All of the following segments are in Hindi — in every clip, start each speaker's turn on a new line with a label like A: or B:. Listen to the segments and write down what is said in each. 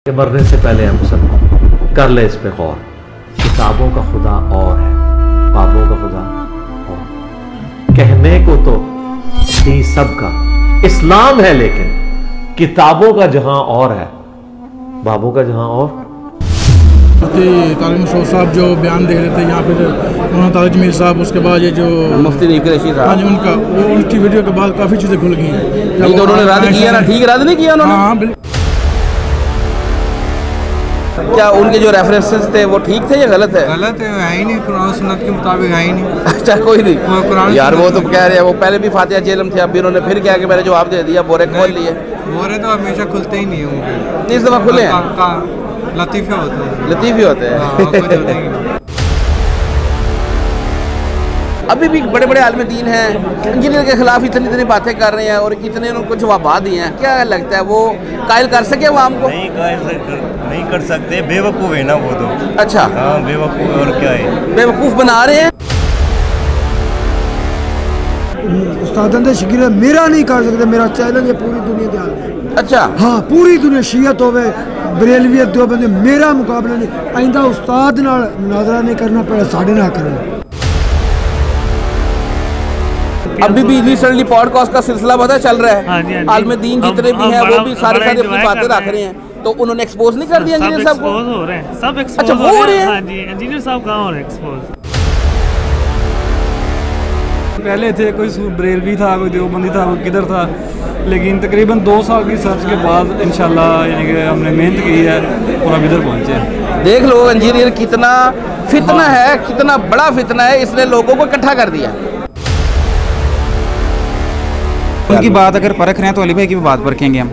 A: कि मरने से पहले हम मुसलमान कर ले इस पे गौर। किताबों का खुदा और है, बाबों का खुदा और। कहने को तो ही सबका इस्लाम है, लेकिन किताबों का जहां और है, बाबों का जहां और।
B: तारिक मसूद साहब जो बयान दे रहे थे यहाँ पे, मौलाना तारिक जमील साहब, उसके बाद ये जो
C: मुफ्ती नीफ कुरैशी साहब,
B: हाँ जी, उनकी वीडियो के बाद काफ़ी चीज़ें खुल गई हैं।
C: तो उन्होंने रद्द किया ना, ठीक रद्द नहीं किया उन्होंने।
B: हाँ बिल्कुल।
C: क्या उनके जो रेफरेंसेस थे वो ठीक थे या गलत है?
D: गलत है ही नहीं, कुरान सुन्नत के मुताबिक है ही नहीं।
C: अच्छा कोई नहीं यार, वो तो कह रहे हैं, वो पहले भी फातिहा जेलम थे, अब भी उन्होंने फिर क्या कि मैंने जवाब दे दिया, बोरे खोल लिए।
D: बोरे तो हमेशा खुलते ही नहीं होंगे,
C: इस दफा खुले हैं,
D: लतीफ़े होते हैं,
C: लतीफ़ी होते हैं। अभी भी बड़े बड़े आलिम दीन हैं, इंजीनियर के खिलाफ इतनी बातें कर रहे हैं और इतने उनको जवाब दिए हैं। क्या लगता है वो कायल कर सके आवाम को?
E: नहीं कर सकते, बेवकूफ़ है ना वो तो।
C: अच्छा
E: हाँ बेवकूफ़, और क्या है,
C: बेवकूफ़ बना रहे हैं।
F: उस्ताद शकीर मेरा नहीं कर सकते, मेरा चैलेंज है पूरी दुनिया के आलम।
C: अच्छा
F: हाँ, पूरी दुनिया शियत होवे बरेलवियत दो बंदे, मेरा मुकाबला नहीं। आइंदा उस्ताद नाल मुनाजरा नहीं करना, पहले साढ़े ना करें।
C: अभी भी रिसेंटली पॉडकास्ट का सिलसिला पता चल रहा है, आलिम दीन जितने भी हैं वो भी सारे अपनी बातें रख रहे हैं, तो उन्होंने एक्सपोज नहीं कर दिया इंजीनियर साहब को?
G: हो रहे हैं सब एक्सपोज।
C: अच्छा वो हो रहे हैं?
G: हाँ जी, इंजीनियर साहब कहाँ हो रहे हैं एक्सपोज?
D: पहले थे कोई बरेलवी था, कोई देवबंदी था, कोई किधर था, लेकिन तकरीबन 2 साल की सर्च के बाद इंशाल्लाह यानी कि हमने मेहनत की है और अब इधर पहुँचे।
C: देख लो इंजीनियर कितना फितना है, कितना बड़ा फितना है, इसने लोगों को इकट्ठा कर दिया।
H: उनकी बात अगर परख रहे हैं तो अली भाई की भी बात परखेंगे हम।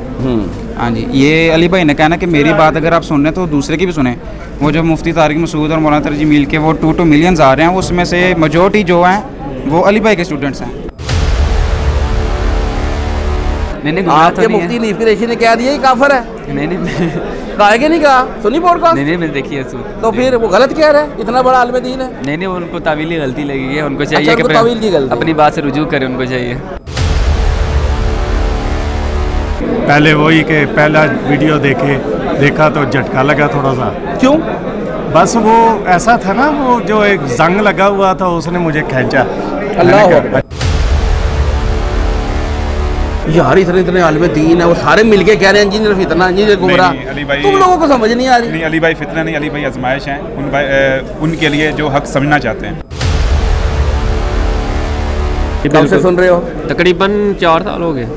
H: हाँ जी, ये अली भाई ने कहना कि मेरी बात अगर आप सुन रहे हैं तो दूसरे की भी सुने। वो जो मुफ्ती तारिक मसूद और मौलाना तारिक जमील के वो 2 मिलियंस आ रहे हैं, उसमें से मेजॉरिटी जो हैं वो अली भाई के स्टूडेंट्स हैं।
C: आपके मुफ्ती नीफ कुरैशी ने कह दिया ये काफिर है?
H: नहीं
C: कहा कि नहीं कहा? सुनी पॉडकास्ट?
H: नहीं मैंने देखी है।
C: तो फिर वो गलत कह रहा है, इतना बड़ा आलिम दीन है।
H: नहीं उनको तावीली गलती लगी है, उनको
C: चाहिए कि तावील की गलती,
H: अपनी बात से रुजू करें, उनको चाहिए।
I: पहले वही के पहला वीडियो देखा तो झटका लगा थोड़ा सा।
C: क्यों?
I: बस वो ऐसा था ना, वो जो एक जंग लगा हुआ था उसने मुझे खींचा।
C: अल्लाह यार, इतने आलिम दीन है, वो सारे मिलके कह रहे हैं इंजीनियर फितना, इंजीनियर गुमराह। तुम लोगों को समझ नहीं आ रही?
J: नहीं, अली भाई फितना नहीं, अली भाई आजमाइश हैं, उनके लिए जो हक समझना चाहते हैं।
C: कब से सुन रहे हो?
G: तकरीबन 4 साल हो गए।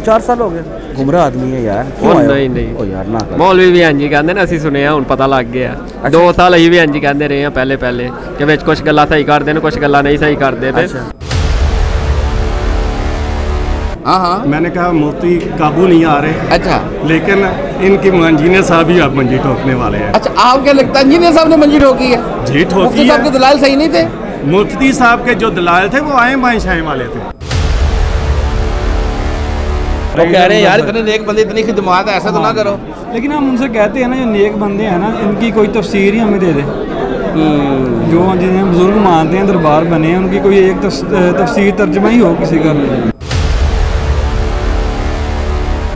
C: 4 साल हो गए। गुमराह आदमी है यार।
G: नहीं
C: ओ यार ना कर।
G: मौलवी भी इंज कहते ने, ਅਸੀਂ सुने ਹੁਣ पता लग गया। 2 साल ਅਸੀਂ भी इंज कहते रहे हैं पहले कि ਵਿੱਚ कुछ गल्लां सही करदे ने, कुछ गल्लां नहीं सही करदे पे।
C: हाँ
I: मैंने कहा मुफ्ती काबू नहीं आ रहे।
C: अच्छा,
I: लेकिन इनकी इंजीनियर साहब ही अब मंजी ठोकने वाले हैं।
C: अच्छा, आप क्या लगता है इंजीनियर साहब ने मंजी ठोकी है?
I: जी ठोकी।
C: मुफ्ती साहब के दलाल सही नहीं थे?
I: मुफ्ती साहब के जो दलाल थे वो आए बाएं शाएं वाले थे।
C: वो कह रहे हैं यार इतने नेक बंदे, इतनी खिदमत है, ऐसा तो ना करो।
D: लेकिन हम उनसे कहते हैं ना, जो नेक बंदे हैं ना, इनकी कोई तफसीर ही हमें दे दे। जो जिन्हें बुजुर्ग मानते हैं, दरबार बने हैं, उनकी कोई एक तफसीर तर्जमा ही हो किसी का।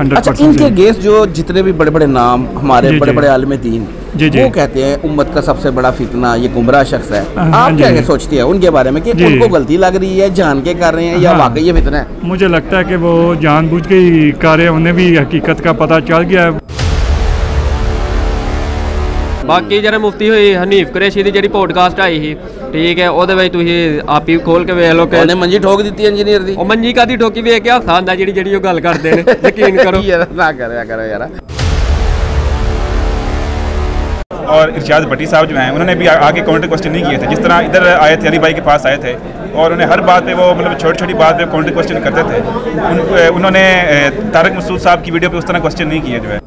C: अच्छा, इनके गेस्ट जो जितने भी बड़े बड़े नाम हमारे बड़े बड़े आलिम दीन, वो कहते हैं उम्मत का सबसे बड़ा फितना ये गुमराह शख्स है। आप क्या सोचते हैं उनके बारे में, कि उनको गलती लग रही है, जान के कर रहे हैं, या वाकई ये फितना है?
I: मुझे लगता है कि वो जानबूझ के ही कर रहे हैं, उन्हें भी हकीकत का पता चल गया है।
G: बाकी जरा मुफ्ती हुई हनीफ कुरैशी की जी पॉडकास्ट आई थी, ठीक है, ਉਹਦੇ ਵਿੱਚ ਤੁਸੀਂ आप ही खोल के ਵੇਖ ਲਓ कि
C: ਉਹਨੇ ਮੰਜੀ ਠੋਕ ਦਿੱਤੀ ਇੰਜੀਨੀਅਰ ਦੀ।
G: ਉਹ ਮੰਜੀ ਕਾਦੀ ਠੋਕੀ ਵੇਖ ਕੇ ਹੱਸਾ ਆਉਂਦਾ ਜਿਹੜੀ ਉਹ ਗੱਲ ਕਰਦੇ ਨੇ, ਯਕੀਨ ਕਰੋ
C: ਯਾਰ ਨਾ करो यार।
J: और इरशाद भट्टी साहब जो हैं, उन्होंने भी आगे काउंटर क्वेश्चन नहीं किए थे, जिस तरह इधर आए थे, अली भाई के पास आए थे, और उन्हें हर बात पे वो मतलब छोटी बात पे काउंटर क्वेश्चन करते थे। उन्होंने तारिक मसूद साहब की वीडियो पे उस तरह क्वेश्चन नहीं किए जो है।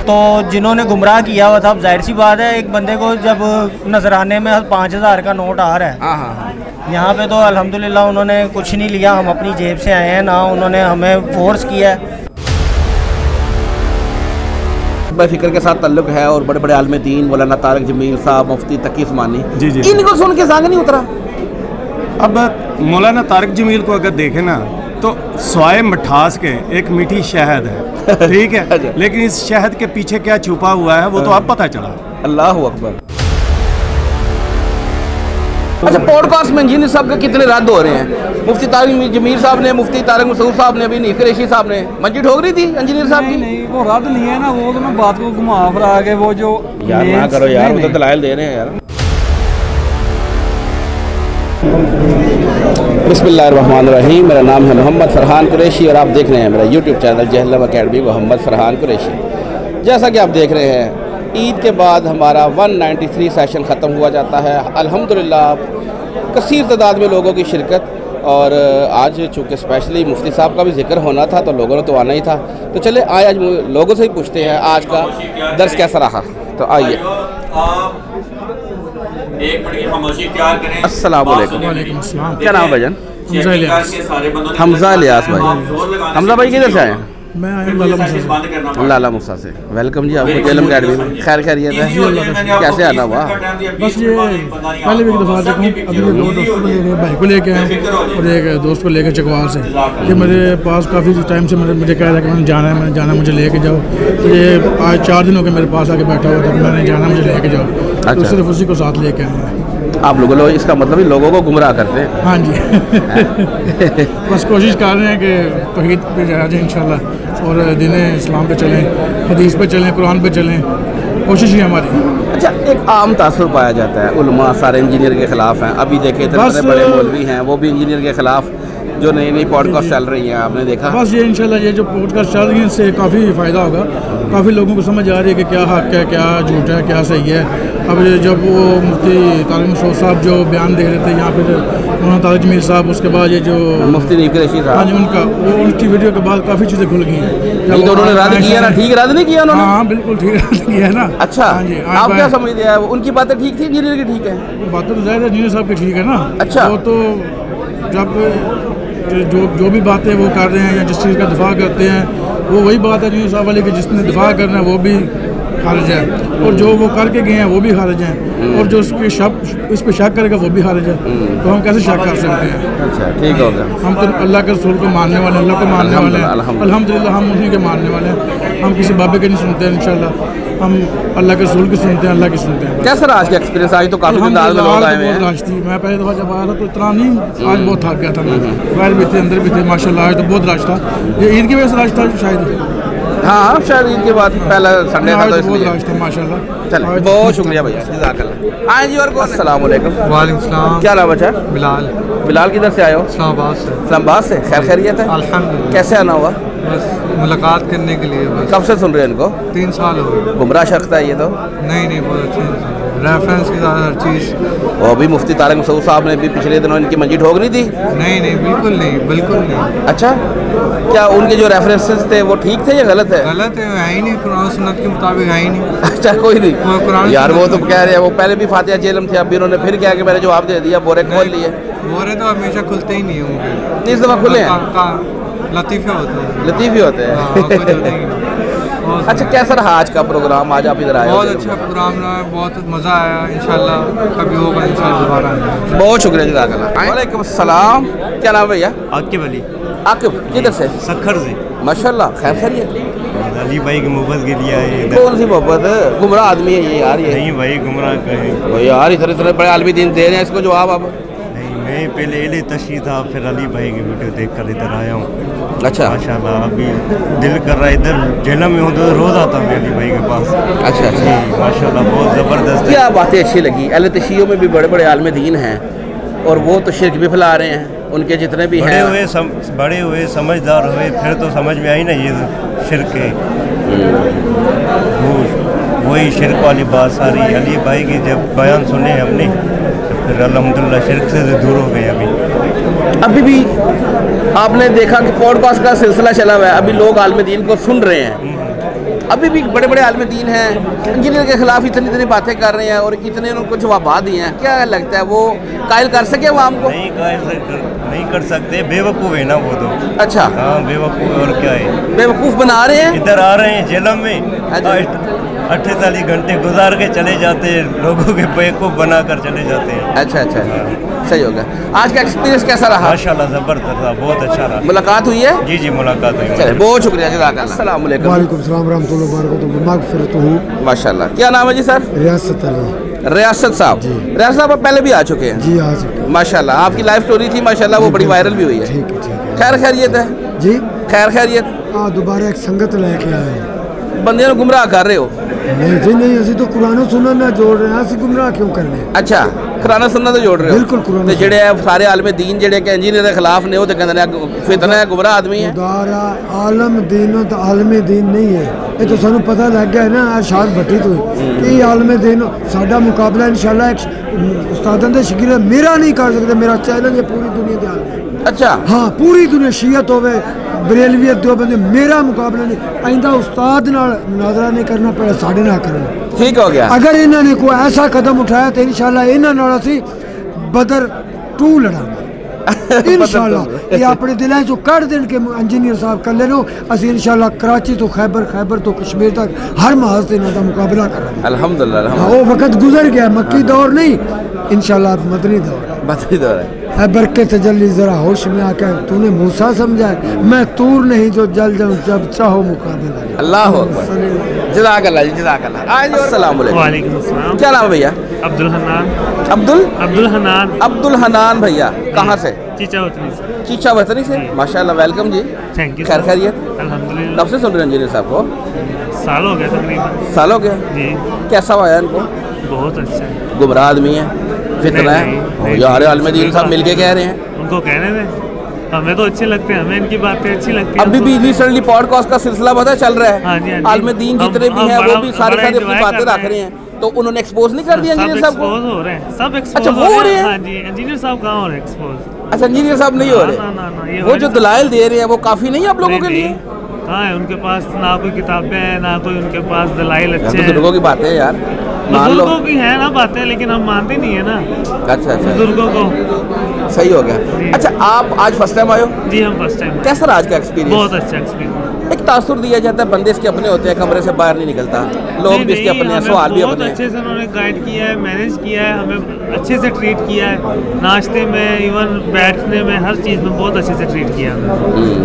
K: तो जिन्होंने गुमराह किया हुआ था, अब जाहिर सी बात है, एक बंदे को जब नजराने में 5000 का नोट आ रहा है, यहाँ पे तो अल्हम्दुलिल्लाह उन्होंने कुछ नहीं लिया, हम अपनी जेब से आए हैं, ना उन्होंने हमें फोर्स किया है।
C: फिक्र के साथ ताल्लुक है, और बड़े बड़े आलिम दीन मौलाना तारिक जमील साहब, मुफ्ती तकी उस्मानी, इनको सुन के संग नहीं उतरा।
I: अब मौलाना तारिक जमील को अगर देखें ना, तो स्वाय मिठास के एक मीठी शहद है, ठीक है, लेकिन इस शहद के पीछे क्या छुपा हुआ है वो तो अब पता चला।
C: अल्लाह अकबर। अच्छा, पॉडकास्ट में इंजीनियर साहब के कितने रद्द हो रहे हैं? मुफ्ती तारिक जमीर साहब ने, मुफ्ती तारिक मसूद साहब ने, अभी नीफ कुरैशी साहब ने मंजी ठोक रही थी इंजीनियर साहब की।
D: नहीं, वो रद्द नहीं है ना, वो तो मैं बात को घुमा फिरा के वो जो
C: यार ना करो यार, वो तो दलाइल दे रहे हैं यार। बिस्मिल्लाहिर्रहमानिर्रहीम। मेरा नाम है मोहम्मद फरहान कुरैशी और आप देख रहे हैं मेरा YouTube channel Jhelum academy Mohammad Farhan Qureshi. जैसा कि आप देख रहे हैं, ईद के बाद हमारा 193 सेशन ख़त्म हुआ जाता है। अल्हम्दुलिल्लाह कसीर तादाद में लोगों की शिरकत, और आज चूँकि स्पेशली मुफ्ती साहब का भी जिक्र होना था तो लोगों ने तो आना ही था। तो चले आए आज लोगों से ही पूछते हैं आज का दर्स कैसा रहा। तो आइए। अस्सलाम वालेकुम। क्या नाम है भाईजान? हमजा इलियास भाई। हमजा भाई किधर से आए हैं?
B: मैं आया
C: लाला मूसा से। वेलकम जी आपको जहलम अकेडमी में। खैर खैरियत है? कैसे आना हुआ?
B: बस ये पहले भी एक दफ़ा चुका हूँ, अभी दो दोस्तों को लेके, भाई को लेके आया और एक दोस्त को लेकर चकवाल से। ये मेरे पास काफ़ी टाइम से मुझे कह रहा है कि मैंने जाना मुझे लेके जाओ। तो ये आज 4 दिन हो गए मेरे पास आके बैठा हुआ था, मैंने जाना मुझे लेके जाओ। तो सिर्फ उसी को साथ लेके आए हैं।
C: आप लोगों इसका मतलब ही लोगों को गुमराह करते हैं?
B: हाँ जी। बस कोशिश कर रहे हैं कि तौहीद पे जाया जाए इंशाल्लाह, और दीन इस्लाम पे चलें, हदीस पे चलें, कुरान पे चलें, कोशिश ही हमारी।
C: अच्छा, एक आम तासुर पाया जाता है उलमा सारे इंजीनियर के ख़िलाफ़ हैं। अभी देखे इतने बड़े मौलवी हैं वो भी इंजीनियर के ख़िलाफ़, जो नई नई पॉडकास्ट चल रही हैं आपने देखा।
B: बस ये इंशाल्लाह ये जो पॉडकास्ट चल रही है इससे काफ़ी फ़ायदा होगा। काफ़ी लोगों को समझ आ रही है कि क्या हक़ है, क्या झूठ है, क्या सही है। अब जब वो मुफ्ती तारिक मसूद साहब जो बयान दे रहे थे यहाँ पे, मौलाना तारिक जमीर साहब, उसके बाद ये जो
C: मुफ्ती नीफ कुरैशी साहब,
B: हाँ जी, उनकी वीडियो के बाद काफ़ी चीज़ें खुल गई हैं।
C: नहीं तो उन्होंने रद्द किया ना? ठीक रद्द नहीं किया उन्होंने?
B: हाँ बिल्कुल ठीक रद्द किया है ना।
C: अच्छा,
B: हाँ जी।
C: आप क्या समझते हैं, उनकी बातें ठीक थी, इंजीनियर की ठीक है?
B: बातें तो ज़्यादा इंजीनियर साहब की ठीक है ना।
C: अच्छा,
B: वो तो जब जो भी बातें वो कर रहे हैं या जिस चीज़ का दिफा करते हैं वो वही बात है इंजीनियर साहब वाली कि जिसने दिफा करना है वो भी खारिज है, और जो वो करके गए हैं वो भी खारिज हैं, और जो इस पे शक करेगा वो भी खारिज है। तो हम कैसे शक कर सकते हैं?
C: अच्छा, ठीक हो गया।
B: हम तो अल्लाह के रसूल को मानने वाले हैं, अल्लाह को मानने वाले हैं, अल्हम्दुलिल्लाह हम उन्हीं के मानने वाले हैं। हम किसी बाबे के नहीं सुनते हैं, इंशाल्लाह हम अल्लाह के रसूल की सुनते हैं, अल्लाह की सुनते हैं।
C: कैसा रहा आज का एक्सपीरियंस? आज तो काफ़ी लोग आए हैं।
B: राज थी, मैं पहले दफ़ा जब आया था तो इतना नहीं, आज बहुत थक गया था मैं। बाहर भी थे, अंदर भी थे, माशाल्लाह आज तो बहुत रश था। ये ईद की वजह से रश था शायद।
C: हाँ, शायद ईद के बाद पहला संडे था तो
B: इसलिए बहुत रश था माशाल्लाह।
C: चलिए, बहुत शुक्रिया भैया, जज़ाकल्लाह। हाँ जी, और कौन? अस्सलाम वालेकुम।
L: वालेकुम सलाम।
C: क्या नाम है?
L: बिलाल।
C: बिलाल किधर से आए हो?
L: इस्लामाबाद से।
C: इस्लामाबाद से। खैर खैरियत है?
L: अल्हम्दुलिल्लाह।
C: कैसे आना हुआ?
L: बस मुलाकात करने के लिए। बस।
C: कब से सुन रहे हैं इनको?
L: 3 साल हो गए।
C: गुमराह शख्स है ये तो?
L: नहीं, बहुत अच्छे रेफरेंस के साथ हर चीज़।
C: और अभी मुफ्ती तारिक मसूद साहब ने भी पिछले दिनों इनकी मंजी ठोक नहीं थी?
L: नहीं, बिल्कुल नहीं।
C: अच्छा, क्या उनके जो रेफरेंसेस थे वो ठीक थे या गलत है?
L: गलत है ही नहीं, कुरान सुन्नत के मुताबिक है ही नहीं।
C: अच्छा, कोई नहीं यार, वो तो कह रहे हैं, वो पहले भी फातिहा जेलम थे, अभी उन्होंने फिर क्या कि मैंने जवाब दे दिया, बोरे खोल लिए।
L: बोरे तो हमेशा खुलते ही नहीं होंगे।
C: इस दफ़ा खुले हैं?
L: लतीफ़े होते हैं।
C: लतीफ़ी होते हैं। अच्छा, कैसा रहा आज का प्रोग्राम? आज आप इधर आए?
L: बहुत अच्छा प्रोग्राम रहा, बहुत मज़ा आया। इंशाल्लाह कभी होगा, इंशाल्लाह दोबारा।
C: बहुत शुक्रिया, जज़ाकल्लाह। वालेकुम सलाम। क्या नाम है भैया?
E: आकिब अली।
C: आकिब किधर से?
E: सखर से।
C: माशाल्लाह, खैर खैरियत?
E: अली भाई की मोहब्बत के लिए आए।
C: कौन सी मोहब्बत? गुमराह आदमी है ये यार। ये
E: नहीं भाई, गुमराह कहे
C: यार, इतने बड़े आलमी दिन दे रहे हैं इसको जवाब आप।
E: मैं पहले एले तशी था, फिर अली भाई की वीडियो देखकर इधर आया हूँ।
C: अच्छा,
E: माशाल्लाह अभी दिल कर रहा है, इधर जेलम में हूँ तो रोज़ आता हूँ अली भाई के पास।
C: अच्छा जी,
E: माशाल्लाह बहुत ज़बरदस्त।
C: क्या बातें अच्छी लगी? अहले तशीयों में भी बड़े बड़े आलम दीन हैं और वो तो शिर्क भी फैला रहे हैं। उनके जितने भी हैं
E: बड़े हुए समझदार हुए, फिर तो समझ में आई ना ये शिर्क है। वही शिर्क वाली बात सारी। अली भाई की जब बयान सुने हमने तो फिर अल्हम्दुलिल्लाह शिर्क से दूर हो गए।
C: अभी भी आपने देखा कि पॉडकास्ट का सिलसिला चला हुआ है, अभी लोग आलम दीन को सुन रहे हैं। अभी भी बड़े बड़े आलम दीन हैं, इंजीनियर के खिलाफ इतनी बातें कर रहे हैं और इतने उनको जवाब दिए हैं। क्या लगता है वो कायल कर सके आवाम को?
E: नहीं कर सकते, बेवकूफ़ है ना वो तो।
C: अच्छा,
E: हाँ बेवकूफ़, और क्या है,
C: बेवकूफ़ बना रहे हैं।
E: इधर आ रहे हैं जेलम में, 48 घंटे गुजार के चले जाते हैं, लोगों के बेवकूफ़ बनाकर चले जाते हैं।
C: अच्छा अच्छा, सही हो गया। आज का एक्सपीरियंस कैसा रहा?
E: माशाल्लाह ज़बरदस्त रहा, बहुत अच्छा रहा।
C: मुलाकात हुई है?
E: जी जी मुलाकात हुई।
C: चलिए बहुत शुक्रिया, जज़ाकल्लाह। अस्सलाम वालेकुम।
F: वालेकुम सलाम रहमतुल्लाहि व बरकातहू। मगफिरतहू।
C: माशाल्लाह। क्या नाम है जी सर?
F: रियासत अली।
C: रियासत साहब। रियासत साहब आप पहले भी आ चुके हैं?
F: जी आ चुके।
C: माशाल्लाह, आपकी लाइफ स्टोरी थी माशाल्लाह, वो बड़ी वायरल भी हुई है।
F: ठीक है, ठीक है।
C: खैर खैरियत है
F: जी?
C: खैर खैरियत।
F: दोबारा एक संगत लेके आए।
C: बंदे को गुमराह कर रहे हो?
F: नहीं जी नहीं, ਅਸੀਂ तो कुरान सुनना ना जोड़ रहे हैं, ਅਸੀਂ गुमराह क्यों करने।
C: अच्छा, कुरान सुनना तो जोड़ रहे हो?
F: बिल्कुल कुरान।
C: ते जेड़े सारे आलम दीन जेड़े कि इंजीनियर के खिलाफ ने, वो तो कहंदे ने फितना है, गुमराह आदमी है।
F: खुदारा आलम दीन तो आलम दीन नहीं है, ये तो सानू पता लग गया है ना अरशाद भट्टी तो कि आलम दीन साडा मुकाबला इंशाल्लाह एक उस्तादां दे शागिर्द मेरा नहीं कर सकते। मेरा चैलेंज है पूरी दुनिया के आलम।
C: अच्छा
F: हाँ, पूरी दुनिया शियत होवे बरेलवियत दो बंदे, मेरा मुकाबला नहीं। आइंदा उस्ताद नाल मुनाजरा नहीं करना पड़ा, साढ़े ना करना।
C: ठीक हो गया।
F: अगर इन्होंने कोई ऐसा कदम उठाया तो इंशाल्लाह इन्हां नाल असीं बदर 2 लड़ांगे इंशाल्लाह। ये अपने दिलों चो कढ़ देन के इंजीनियर साहब कर लेनो, असीं इंशाल्लाह कराची तो खैबर, खैबर तो कश्मीर तक हर महाज से इन्हां दा मुकाबला करांगे
C: अल्हम्दुलिल्लाह।
F: वो वक्त गुजर गया, मक्की दौर नहीं, इंशाल्लाह मदनी दौर।
C: मदनी दौर है।
F: बरकत तजल्ली जरा होश में आकर तूने मूसा समझा, मैं तूर नहीं जो जल जाऊं जब चाहो मुकाबला।
C: अल्लाह अकबर। जज़ाकल्लाह जी, जज़ाकल्लाह। अस्सलाम वालेकुम।
M: अस्सलाम।
C: क्या नाम है भैया?
M: अब्दुल हनान।
C: अब्दुल
M: हनान।
C: अब्दुल हनान भैया, कहाँ से?
M: चीचा वतनी से।
C: चीचा वतनी से, माशाल्लाह, वेलकम जी।
M: Thank you.
C: खैर खैरियत?
M: अल्हम्दुलिल्लाह।
C: कब से सुन रहे हैं इंजीनियर साहब को?
M: साल हो गया तकरीबन।
C: साल हो गया
M: जी।
C: कैसा हुआ इनको?
M: बहुत अच्छा है।
C: गुमराह आदमी है, फितना है, यार आलम दीन साहब मिलके कह रहे हैं।
M: उनको कहने दें, हमें तो अच्छे लगते हैं, हमें इनकी बातें अच्छी लगती हैं।
C: अभी भी रिसेंटली पॉडकास्ट का सिलसिला पता चल रहा है।
M: हाँ जी, हाँ जी।
C: आलम दीन जितने भी हैं वो भी सारे सारे अपनी बातें रख रहे हैं, तो उन्होंने एक्सपोज नहीं कर दिया इंजीनियर साहब को?
M: एक्सपोज हो रहे हैं, सब एक्सपोज
C: अच्छा, हो रहे हैं।
M: हाँ जी, इंजीनियर साहब कहाँ हो रहे हैं एक्सपोज?
C: अच्छा, इंजीनियर साहब नहीं हो रहे। वो जो दलाइल दे रहे हैं वो काफी नहीं आप लोगों के लिए?
M: कहाँ है उनके पास ना कोई किताबें हैं, ना कोई उनके पास दलाइल अच्छे हैं।
C: बुजुर्गों की बातें हैं यार,
M: बुजुर्गों की है ना बातें, लेकिन हम मानते नहीं है ना।
C: अच्छा अच्छा,
M: बुजुर्गों को।
C: सही हो गया। अच्छा, आप आज फर्स्ट टाइम आए हो?
M: जी, हम फर्स्ट टाइम।
C: कैसा रहा आज का एक्सपीरियंस?
M: बहुत अच्छा एक्सपीरियंस।
C: एक तासुर दिया जाता है, बंदे इसके अपने होते हैं, कमरे से बाहर नहीं निकलता, लोग भी इसके अपने हैं, सवाल भी अपने
M: बहुत अच्छे से उन्होंने गाइड किया है, मैनेज किया है, हमें अच्छे से ट्रीट किया है, नाश्ते में, इवन बैठने में, हर चीज़ में बहुत अच्छे से ट्रीट किया है।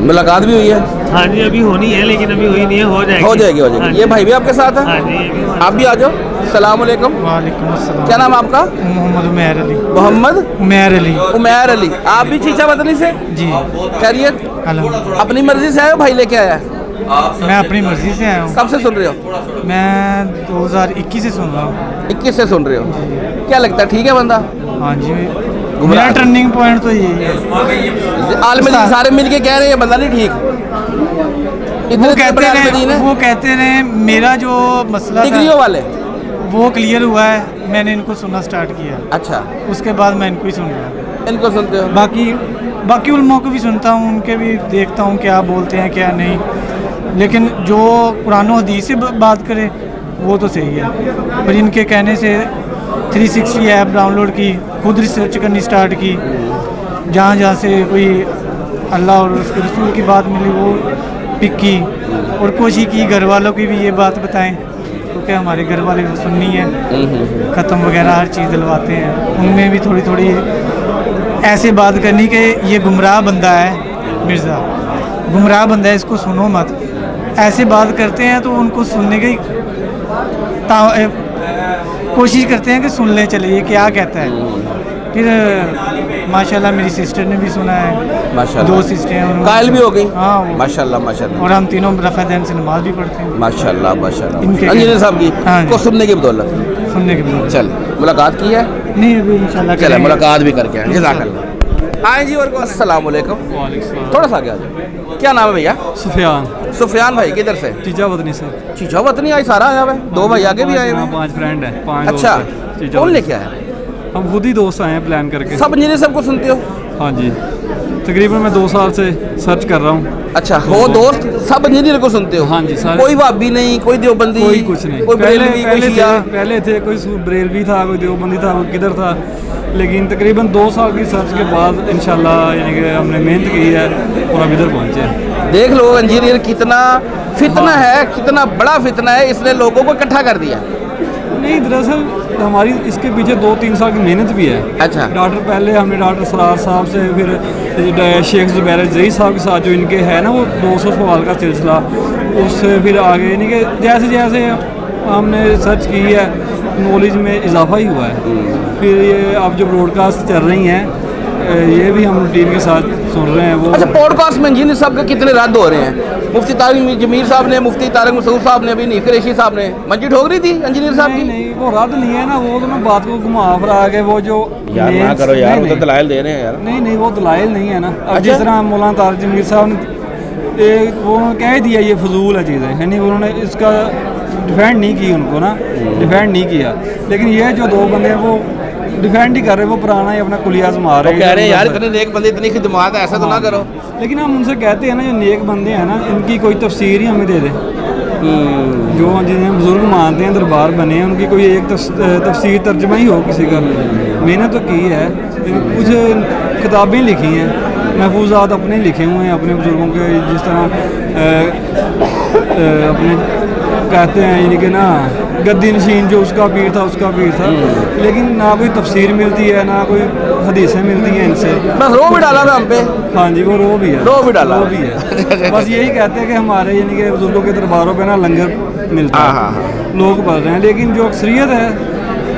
C: मुलाकात भी हुई है?
M: हाँ जी, अभी होनी है, लेकिन अभी हुई नहीं है, हो जाएगी।
C: हो जाएगी। ये भाई भी आपके साथ है?
M: हाँ जी,
C: आप भी आ जाओ। सलाम अलैकुम।
N: वालेकुम अस्सलाम।
C: क्या नाम है आपका?
N: मोहम्मद उमैर अली।
C: मोहम्मद
N: उमैर अली।
C: उमैर अली। आप भी चीचा वतनी से?
N: जी।
C: खैरियत? अपनी मर्जी से आए हो, भाई लेके आया?
N: मैं अपनी मर्जी से आया हूँ।
C: कब से सुन रहे हो?
N: मैं 2021 से सुन रहा हूँ।
C: 21 से सुन रहे हो? क्या लगता है, ठीक है बंदा?
N: हाँ जी, मेरा टर्निंग पॉइंट तो यही है।
C: आलम दीन सारे मिलके कह रहे हैं बंदा नहीं ठीक।
N: वो कहते हैं मेरा जो मसला
C: डिग्रियों वाले
N: वो क्लियर हुआ है, मैंने इनको सुनना स्टार्ट किया।
C: अच्छा,
N: उसके बाद मैं इनको ही सुन रहा हूँ।
C: इनको सुनते हो?
N: बाकी उलमा को भी सुनता हूँ, उनके भी देखता हूँ क्या बोलते हैं क्या नहीं, लेकिन जो कुरान और हदीस से बात करे वो तो सही है। पर इनके कहने से 360 ऐप डाउनलोड की, खुद रिसर्च करनी स्टार्ट की, जहाँ जहाँ से कोई अल्लाह और उसके रसूल की बात मिली वो पिक की, और कोशिश की घर वालों की भी ये बात बताएं, क्योंकि हमारे घर वाले को सुननी है, ख़त्म वगैरह हर चीज़ दिलवाते हैं। उनमें भी थोड़ी थोड़ी ऐसे बात करनी कि ये गुमराह बंदा है, मिर्ज़ा गुमराह बंदा है, इसको सुनो मत, ऐसे बात करते हैं। तो उनको सुनने की कोशिश करते हैं कि सुन ले, चले ये क्या कहता है। फिर माशाल्लाह मेरी सिस्टर ने भी सुना है, माशाल्लाह 2 सिस्टर हैं,
C: कायल भी हो गई।
N: हाँ
C: माशाल्लाह माशाल्लाह।
N: और हम तीनों रफ़ादैन से नमाज भी पढ़ते हैं
C: माशाल्लाह माशाल्लाह।
N: इनके
C: इंजीनियर साहब की को सुनने की बदौलत,
N: सुनने की बदौलत।
C: चल, मुलाकात की है?
N: नहीं, अभी इंशाल्लाह
C: चले मुलाकात भी करके आए। जज़ाकल्लाह। हाँ जी, और अस्सलाम वालेकुम। थोड़ा सा आगे आ जाओ। क्या नाम है भैया?
D: सुफियान।
C: सुफियान भाई किधर से?
D: चीचा वतनी से।
C: चीचा वतनी आज सारा आया हुआ है, 2 भाई आगे भी आए हुए हैं।
D: 5 फ्रेंड हैं, 5।
C: अच्छा, कौन लेके आया?
D: हम खुद ही दोस्त आए हैं प्लान करके।
C: सब इंजीनियर सबको सुनते हो?
D: हाँ जी, तकरीबन मैं 2 साल से सर्च कर रहा हूँ।
C: अच्छा, वो दोस्त सब इंजीनियर को सुनते हो?
D: हाँ जी, सारे।
C: कोई वाबी नहीं, कोई देवबंदी,
D: कोई कुछ नहीं।
C: कोई बरेलवी, कोई शिया?
D: पहले थे, कोई बरेलवी था, कोई देवबंदी था, कोई किधर था, लेकिन तकरीबन 2 साल की सर्च के बाद इंशाल्लाह यानी कि हमने मेहनत की है और अब इधर पहुँचे हैं।
C: देख लो इंजीनियर कितना फितना है, कितना बड़ा फितना है, इसने लोगों को इकट्ठा कर दिया।
D: नहीं, दरअसल हमारी इसके पीछे 2-3 साल की मेहनत भी है।
C: अच्छा।
D: डॉक्टर पहले हमने डॉक्टर सरार साहब से, फिर शेख ज़ुबैर जई साहब के साथ जो इनके है ना वो 200 सवाल का सिलसिला, उससे फिर आगे यानी कि जैसे जैसे हमने सर्च की है नॉलेज में इजाफा ही हुआ है। फिर ये अब जो ब्रॉडकास्ट चल रही हैं ये भी हम रूटीन के साथ सुन रहे हैं वो।
C: अच्छा, पॉडकास्ट में इंजीनियर साहब के कितने रद्द हो रहे हैं? मुफ्ती तारिक जमीर साहब ने, मुफ्ती तारिक मसूद साहब ने, अभी नीफ कुरैशी साहब ने मंजी ठोक रही थी इंजीनियर साहब की।
D: नहीं, वो रद्द नहीं है ना, वो तो मैं बात को घुमा फिरा के वो जो
C: यार ना करो यार, वो तो दलाइल दे रहे हैं यार।
D: नहीं, वो दलाइल नहीं है ना। अब जिस तरह मौलाना तारिक जमीर साहब ने वो कह दिया ये फजूल है चीज़ें, यानी उन्होंने इसका डिफेंड नहीं की, उनको ना डिफेंड नहीं किया। लेकिन ये जो 2 बंदे हैं वो डिफेंड ही कर रहे, वो पुराना ही अपना कुलियाज मार रहे हैं।
C: कह रहे हैं यार इतने नेक बंदे, इतनी खिदमत है, ऐसा तो ना करो।
D: लेकिन हम उनसे कहते हैं ना, जो नेक बंदे हैं ना, इनकी कोई तफसीर ही हमें दे दे। जो जिन्हें बुजुर्ग मानते हैं, दरबार बने हैं, उनकी कोई एक तफसीर तर्जमा ही हो किसी का। मेहनत तो की है, कुछ किताबें लिखी हैं, महफूजात अपने लिखे हुए हैं अपने बुजुर्गों के, जिस तरह अपने कहते हैं यानी कि ना गद्दी नशीन जो उसका पीर था उसका पीर था। लेकिन ना कोई तफसीर मिलती है, ना कोई हदीसें मिलती हैं इनसे।
C: बस रो भी डाला था हम पे।
D: हाँ जी, वो रो भी है,
C: रो भी डाला,
D: रो भी है। बस यही कहते हैं कि हमारे यानी कि बुजुर्गों के दरबारों पे ना लंगर मिलता है, लोग पढ़ रहे हैं। लेकिन जो अक्सरियत है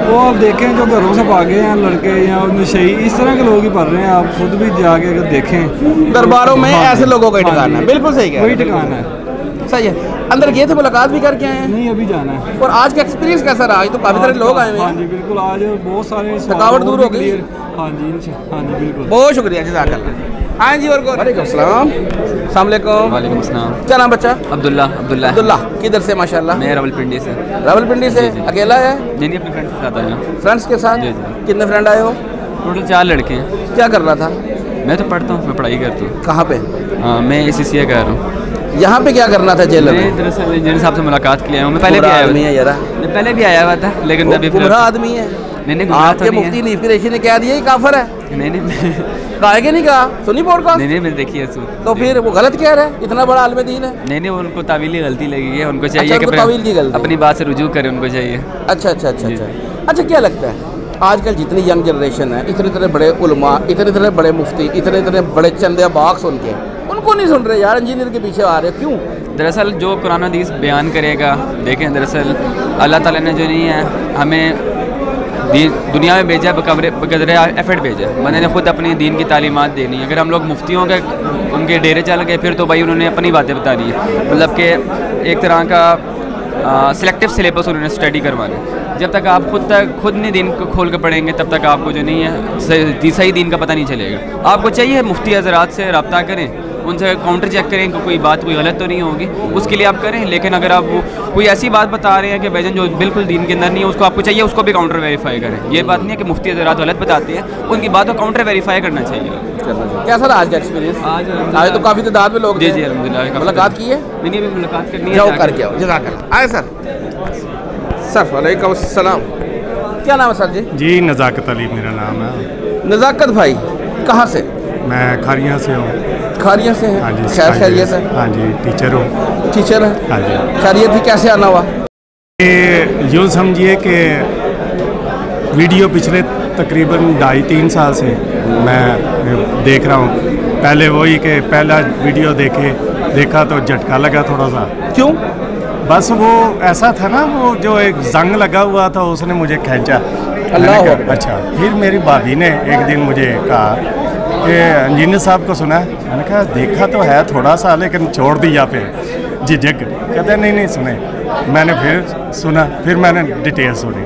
D: वो आप देखें, जो घरों से भागे हैं लड़के या नशई, इस तरह के लोग ही पढ़ रहे हैं। आप खुद भी जाके अगर देखें
C: दरबारों में ऐसे लोगों का ठिकाना है। बिल्कुल सही कह रहे हैं,
D: वही ठिकाना है।
C: सही है। अंदर गए थे, मुलाकात भी करके आए हैं?
D: नहीं, अभी जाना है।
C: और आज का एक्सपीरियंस कैसा रहा? आज तो काफी सारे लोग आए हुए हैं।
D: हाँ जी बिल्कुल, आज बहुत सारे
C: थकावट दूर हो गई।
D: हाँ जी, हाँ जी बिल्कुल,
C: बहुत शुक्रिया जज़ाकल्लाह। हाँ जी, और वालेकुम सलाम। अस्सलाम वालेकुम।
G: वालेकुम सलाम।
C: क्या नाम बच्चा?
G: अब्दुल्ला।
C: अब्दुल्ला किधर से? माशाल्लाह।
G: मैं रावलपिंडी से।
C: रावलपिंडी से? अकेला है?
G: नहीं, अपने फ्रेंड्स के साथ आया।
C: फ्रेंड्स के साथ? कितने फ्रेंड आए हो?
G: टोटल 4 लड़के हैं।
C: क्या कर रहा था?
G: मैं तो पढ़ता हूँ, मैं पढ़ाई करता हूँ।
C: कहाँ पे?
G: मैं ACCA कर रहा हूँ।
C: यहाँ पे क्या करना था जेल में?
G: दरअसल इंजीनियर साहब से मुलाकात के लिए आया हूँ। मैं पहले भी आया हुआ, पहले भी आया हुआ था, लेकिन अभी
C: गुमराह आदमी है।
G: नहीं,
C: आपके मुफ्ती नीफ कुरैशी ने कह दिया ये काफिर है।
G: नहीं
C: कहा कि नहीं कहा? सुनी पॉडकास्ट?
G: नहीं, मैंने देखी है।
C: तो फिर वो गलत कह रहा है, इतना बड़ा आलिम दीन है।
G: नहीं, उनको तावीली गलती लगी है, उनको चाहिए
C: कि तावील की गलती,
G: अपनी बात से रुजू करें, उनको चाहिए।
C: अच्छा, क्या लगता है आजकल जितनी यंग जनरेशन है, इतने बड़े उलमा, इतने बड़े मुफ्ती, इतने बड़े चंदे बाग सुन के उनको नहीं सुन रहे यार, इंजीनियर के पीछे आ रहे, क्यों?
G: दरअसल जो कुरान हदीस बयान करेगा, देखें दरअसल अल्लाह ताला ने जो नहीं है हमें दुनिया में भेजा, बकदर एफर्ट भेजा। बंदे ने खुद अपनी दीन की तालीमात देनी है। अगर हम लोग मुफ्तियों के उनके डेरे चल गए फिर तो भाई उन्होंने अपनी बातें बतानी है, मतलब कि एक तरह का सिलेक्टिव सिलेबस उन्होंने स्टडी करवाना। जब तक आप खुद नहीं दीन को खोल कर पढ़ेंगे तब तक आपको जो नहीं है सही दीन का पता नहीं चलेगा। आपको चाहिए मुफ्ती हज़रात से रब्ता करें, उनसे काउंटर चेक करें कि कोई बात कोई गलत तो नहीं होगी, उसके लिए आप करें। लेकिन अगर आप कोई ऐसी बात बता रहे हैं कि भाईजान जो बिल्कुल दीन के अंदर नहीं है, उसको आपको चाहिए उसको भी काउंटर वेरीफाई करें। ये बात नहीं है कि मुफ्ती हज़रात गलत बताते हैं, उनकी बात को काउंटर वेरीफाई करना चाहिए।
C: कैसा रहा आज का एक्सपीरियंस? आज तो काफ़ी तादाद में लोग।
G: जी अल्हम्दुलिल्लाह।
C: मुलाकात की है?
G: नहीं, अभी मुलाकात करनी है।
C: जाओ करके आओ, जज़ाकल्लाह। आए सर। वालेकुम सलाम। क्या नाम है सर जी?
I: जी नज़ाकत अली मेरा नाम है।
C: नज़ाकत भाई कहाँ से?
I: मैं खारिया से हूँ।
C: खारिया से हैं?
I: हाँ जी।
C: खैरियत है?
I: हाँ जी, टीचर हूँ।
C: टीचर है?
I: हाँ जी।
C: खैरियत ही कैसे आना हुआ?
I: ये यूँ समझिए कि वीडियो पिछले तकरीबन 2.5-3 साल से मैं देख रहा हूँ। पहले वही कि पहला वीडियो देखा तो झटका लगा थोड़ा सा।
C: क्यों?
I: बस वो ऐसा था ना, वो जो एक जंग लगा हुआ था उसने मुझे खींचा। अच्छा, फिर मेरी भाभी ने एक दिन मुझे कहा कि इंजीनियर साहब को सुना है? मैंने कहा देखा तो है थोड़ा सा, लेकिन छोड़ दिया फिर झिझक। कहते नहीं सुने। मैंने फिर सुना, फिर मैंने डिटेल सुनी।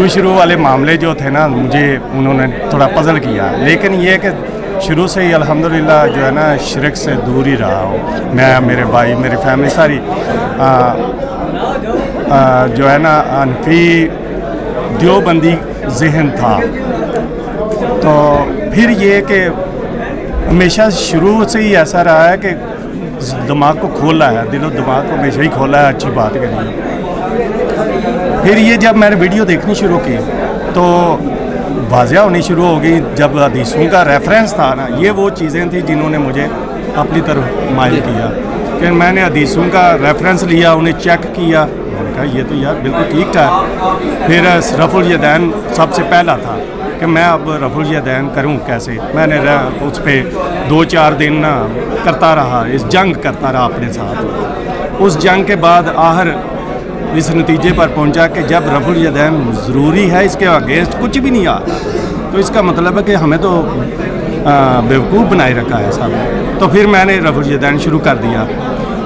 I: शुरू वाले मामले जो थे ना, मुझे उन्होंने थोड़ा पजल किया। लेकिन ये कि शुरू से ही अल्हम्दुलिल्लाह जो है ना शिरक से दूर ही रहा हूँ मैं, मेरे भाई, मेरी फैमिली सारी जो है ना अनफी देवबंदी जहन था। तो फिर ये कि हमेशा शुरू से ही ऐसा रहा है कि दिमाग को खोला है, दिलो दिमाग को हमेशा ही खोला है अच्छी बात के लिए। फिर ये जब मैंने वीडियो देखनी शुरू की तो वाज़िया होनी शुरू हो गई। जब हदीसों का रेफरेंस था ना, ये वो चीज़ें थी जिन्होंने मुझे अपनी तरफ माइल किया कि मैंने हदीसों का रेफरेंस लिया, उन्हें चेक किया, मैंने कहा ये तो यार बिल्कुल ठीक ठाक। फिर रफुल यदैन सबसे पहला था कि मैं अब रफुल यदैन करूं कैसे। मैंने उस पर 2-4 दिन ना करता रहा, इस जंग करता रहा अपने साथ। उस जंग के बाद आखिर इस नतीजे पर पहुंचा कि जब रफुल यदैन ज़रूरी है, इसके अगेंस्ट कुछ भी नहीं आता, तो इसका मतलब है कि हमें तो बेवकूफ़ बनाए रखा है साहब। तो फिर मैंने रफुल यदैन शुरू कर दिया,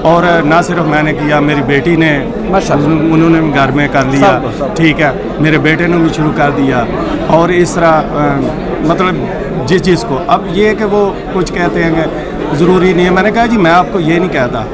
I: और ना सिर्फ मैंने किया, मेरी बेटी ने उन्होंने घर में कर लिया, ठीक है, मेरे बेटे ने भी शुरू कर दिया। और इस तरह मतलब जिस चीज़ को अब ये कि वो कुछ कहते हैं कि ज़रूरी नहीं है। मैंने कहा जी मैं आपको ये नहीं कहता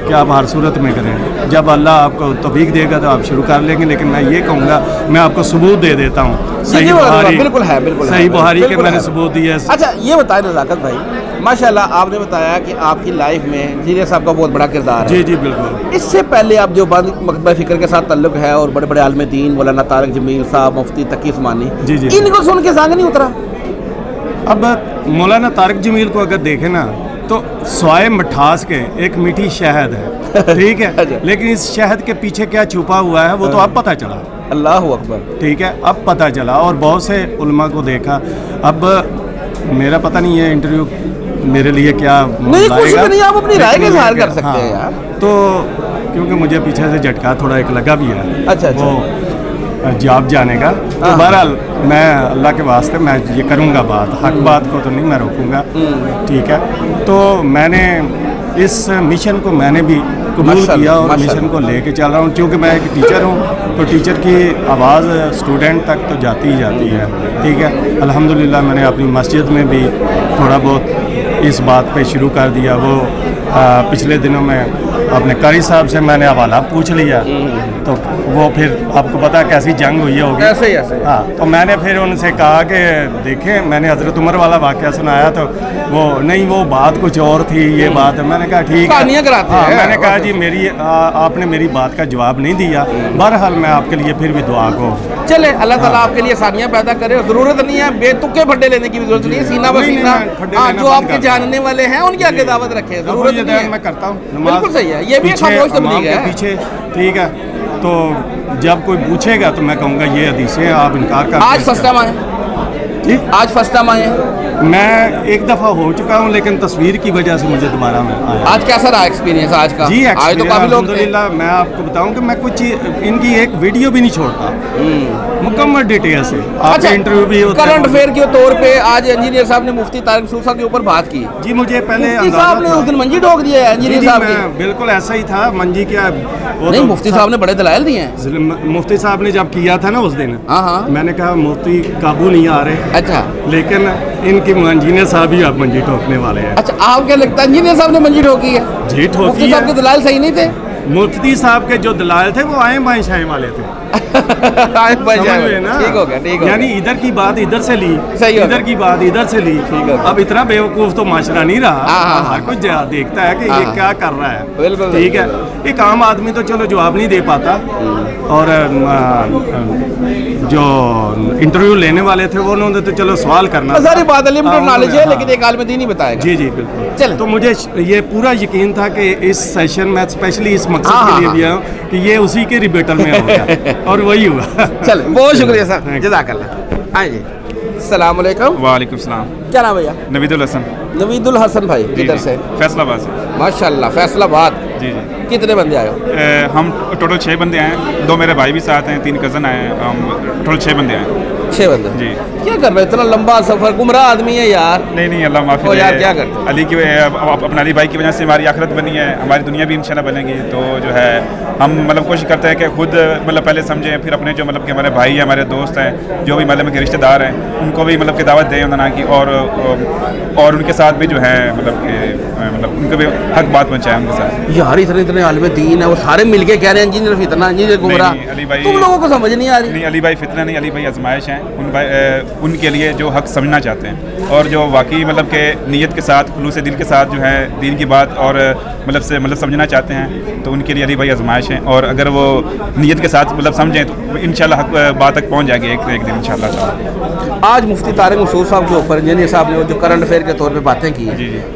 I: कि आप हर सूरत में करें, जब अल्लाह आपको तौफीक देगा तो आप शुरू कर लेंगे, लेकिन मैं ये कहूँगा, मैं आपको सबूत दे देता हूँ। सही बुहारी,
C: बिल्कुल है, बिल्कुल
I: सही बुहारी के मैंने सबूत दिया।
C: अच्छा ये बताएं नज़ाकत भाई, माशाल्लाह आपने बताया कि आपकी लाइफ में इंजीनियर साहब का बहुत बड़ा किरदार है।
I: जी जी बिल्कुल।
C: इससे पहले आप जो बंद मकतबा फ़िक्र के साथ ताल्लुक़ है और बड़े बड़े आलिम दीन मौलाना तारिक जमील साहब, मुफ्ती तकी उस्मानी,
I: जी जी,
C: इनको सुन के संग नहीं उतरा?
I: अब मौलाना तारिक जमील को अगर देखें ना तो स्वाए मिठास के एक मीठी शहद है, ठीक है, लेकिन इस शहद के पीछे क्या छुपा हुआ है वो तो अब पता चला।
C: अल्लाह अकबर,
I: ठीक है, अब पता चला। और बहुत से उलमा को देखा। अब मेरा पता नहीं है इंटरव्यू मेरे लिए क्या
C: नहीं, कुछ भी नहीं, आप अपनी राय का इज़हार कर सकते हैं यार।
I: तो क्योंकि मुझे पीछे से झटका थोड़ा एक लगा भी है,
C: अच्छा
I: वो जॉब जाने का, तो बहरहाल मैं अल्लाह के वास्ते मैं ये करूँगा बात, हक बात को तो नहीं मैं रोकूँगा, ठीक है। तो मैंने इस मिशन को मैंने भी कबूल किया और मिशन को लेके चल रहा हूँ, क्योंकि मैं एक टीचर हूँ, तो टीचर की आवाज़ स्टूडेंट तक तो जाती ही जाती है, ठीक है। अल्हम्दुलिल्लाह मैंने अपनी मस्जिद में भी थोड़ा बहुत इस बात पे शुरू कर दिया। वो पिछले दिनों में अपने कारी साहब से मैंने हवाला पूछ लिया, तो वो फिर आपको पता है कैसी जंग हुई होगी,
C: ऐसे
I: हाँ। तो मैंने फिर उनसे कहा कि देखें, मैंने हज़रत उमर वाला वाक़या सुनाया, तो वो नहीं, वो बात कुछ और थी, ये बात है। मैंने कहा ठीक है, हाँ, मैंने कहा जी मेरी आपने मेरी बात का जवाब नहीं दिया, बहरहाल मैं आपके लिए फिर भी दुआ को
C: चले, अल्लाह ताला आपके लिए आसानियाँ पैदा करे। ज़रूरत नहीं है बेतुके फड्डे लेने की भी जरूरत नहीं है, सीना बसीना जो आपके जानने वाले हैं उनके आगे दावत रखे, जरूरत नहीं है।
I: मैं करता हूँ,
C: बिल्कुल सही है, ये भी खामोश तबलीग है
I: पीछे, ठीक है। तो जब कोई पूछेगा तो मैं कहूँगा ये हदीसें आप इनकार कर।
C: आज फर्स्ट टाइम आए जी, आज फर्स्ट टाइम आए हैं।
I: मैं एक दफ़ा हो चुका हूँ, लेकिन तस्वीर की वजह से मुझे दोबारा में आया।
C: आज कैसा रहा एक्सपीरियंस आज का?
I: जी
C: आज तो काफ़ी लोग थे।
I: मैं आपको बताऊं कि मैं कुछ इनकी एक वीडियो भी नहीं छोड़ता, मुकम्मल डिटेल से।
C: अच्छा,
I: इंटरव्यू भी होता है।
C: करंट अफेयर के तौर पे आज इंजीनियर साहब ने मुफ्ती तारिक सूसा के ऊपर बात की।
I: जी मुझे पहले
C: मुफ्ती साहब ने उस दिन मंजी ठोक दिया है इंजीनियर साहब की।
I: बिल्कुल ऐसा ही था, मंजी क्या
C: नहीं, मुफ्ती साहब ने बड़े दलाइल दिए हैं।
I: मुफ्ती साहब ने जब किया था ना उस दिन, मैंने कहा मुफ्ती काबू नहीं आ रहे,
C: अच्छा,
I: लेकिन इनकी इंजीनियर साहब ही अब मंजी ठोकने वाले हैं।
C: अच्छा, आप क्या लगता है इंजीनियर साहब ने मंजी ठोकी है?
I: जी ठोकी।
C: मुफ्ती साहब के दलाइल सही नहीं थे?
I: मुफ्ती साहब के जो दलाइल थे वो आए बाएं शाएं वाले थे।
C: ठीक हो गया, ठीक हो,
I: यानी इधर की बात इधर से ली, इधर की बात इधर से ली। अब इतना बेवकूफ़ तो माशरा नहीं रहा, हर कोई देखता है कि ये क्या कर रहा है, ठीक है। एक आम आदमी तो चलो जवाब नहीं दे पाता, और जो इंटरव्यू लेने वाले थे वो उन्होंने तो चलो सवाल करना,
C: सारी बात लिमिटेड नॉलेज है, लेकिन एक आलिम दीन ही बताएगा।
I: जी जी बिल्कुल। चलो, तो मुझे ये पूरा यकीन था कि इस सेशन में स्पेशली इस मकसद के लिए भी आया हूँ कि ये उसी के रिबेटल में होगा, और वही हुआ।
C: चल, बहुत शुक्रिया सर, जज़ाकल्लाह। आइए, अस्सलाम वालेकुम।
J: वालेकुम सलाम।
C: क्या नाम भैया?
J: नवीदुल हसन।
C: नवीदुल हसन भाई, किधर से?
J: फैसलाबाद से।
C: माशाल्लाह, फैसलाबाद।
J: जी जी।
C: कितने बंदे आए हो?
J: हम टोटल 6 बंदे हैं, 2 मेरे भाई भी साथ हैं, 3 कज़न आए हैं, हम टोटल 6 बंदे हैं।
C: 6 बंदे? जी। क्या कर रहे हो, इतना लंबा सफर, गुमराह आदमी है यार।
J: नहीं, अल्लाह माफ़ी दे।
C: यार क्या करते?
J: अली की अपना अली भाई की वजह से हमारी आखिरत बनी है, हमारी दुनिया भी इंशाल्लाह बनेगी। तो जो है हम मतलब कोशिश करते हैं कि खुद मतलब पहले समझें, फिर अपने जो मतलब कि हमारे भाई हैं, हमारे दोस्त हैं, जो भी मतलब के रिश्तेदार हैं, उनको भी मतलब कि दावत दें उन्होंने की, और उनके साथ भी जो है मतलब उनको भी हक बात पहुँचाएं उनके साथ।
C: यार इतने आलिम दीन है, वो सारे मिलके कह रहे हैं इंजीनियर फितना, इंजीनियर गुमराह, तुम लोगों को समझ नहीं आ रही।
J: नहीं, अली भाई फितना नहीं, अली भाई आजमाइश हैं। उनके लिए जो हक समझना चाहते हैं, और जो वाकई मतलब के नीयत के साथ, खुलूस दिल के साथ जो है दीन की बात और मतलब समझना चाहते हैं, तो उनके लिए अली भाई आजमाइश हैं। और अगर वो नीयत के साथ मतलब समझें तो इंशाल्लाह हक बात तक पहुँच जाएगी एक दिन इंशाल्लाह।
C: आज मुफ्ती तारिक मसूद साहब के ऊपर इंजीनियर साहब ने जो करंट अफेयर के तौर पे बातें की,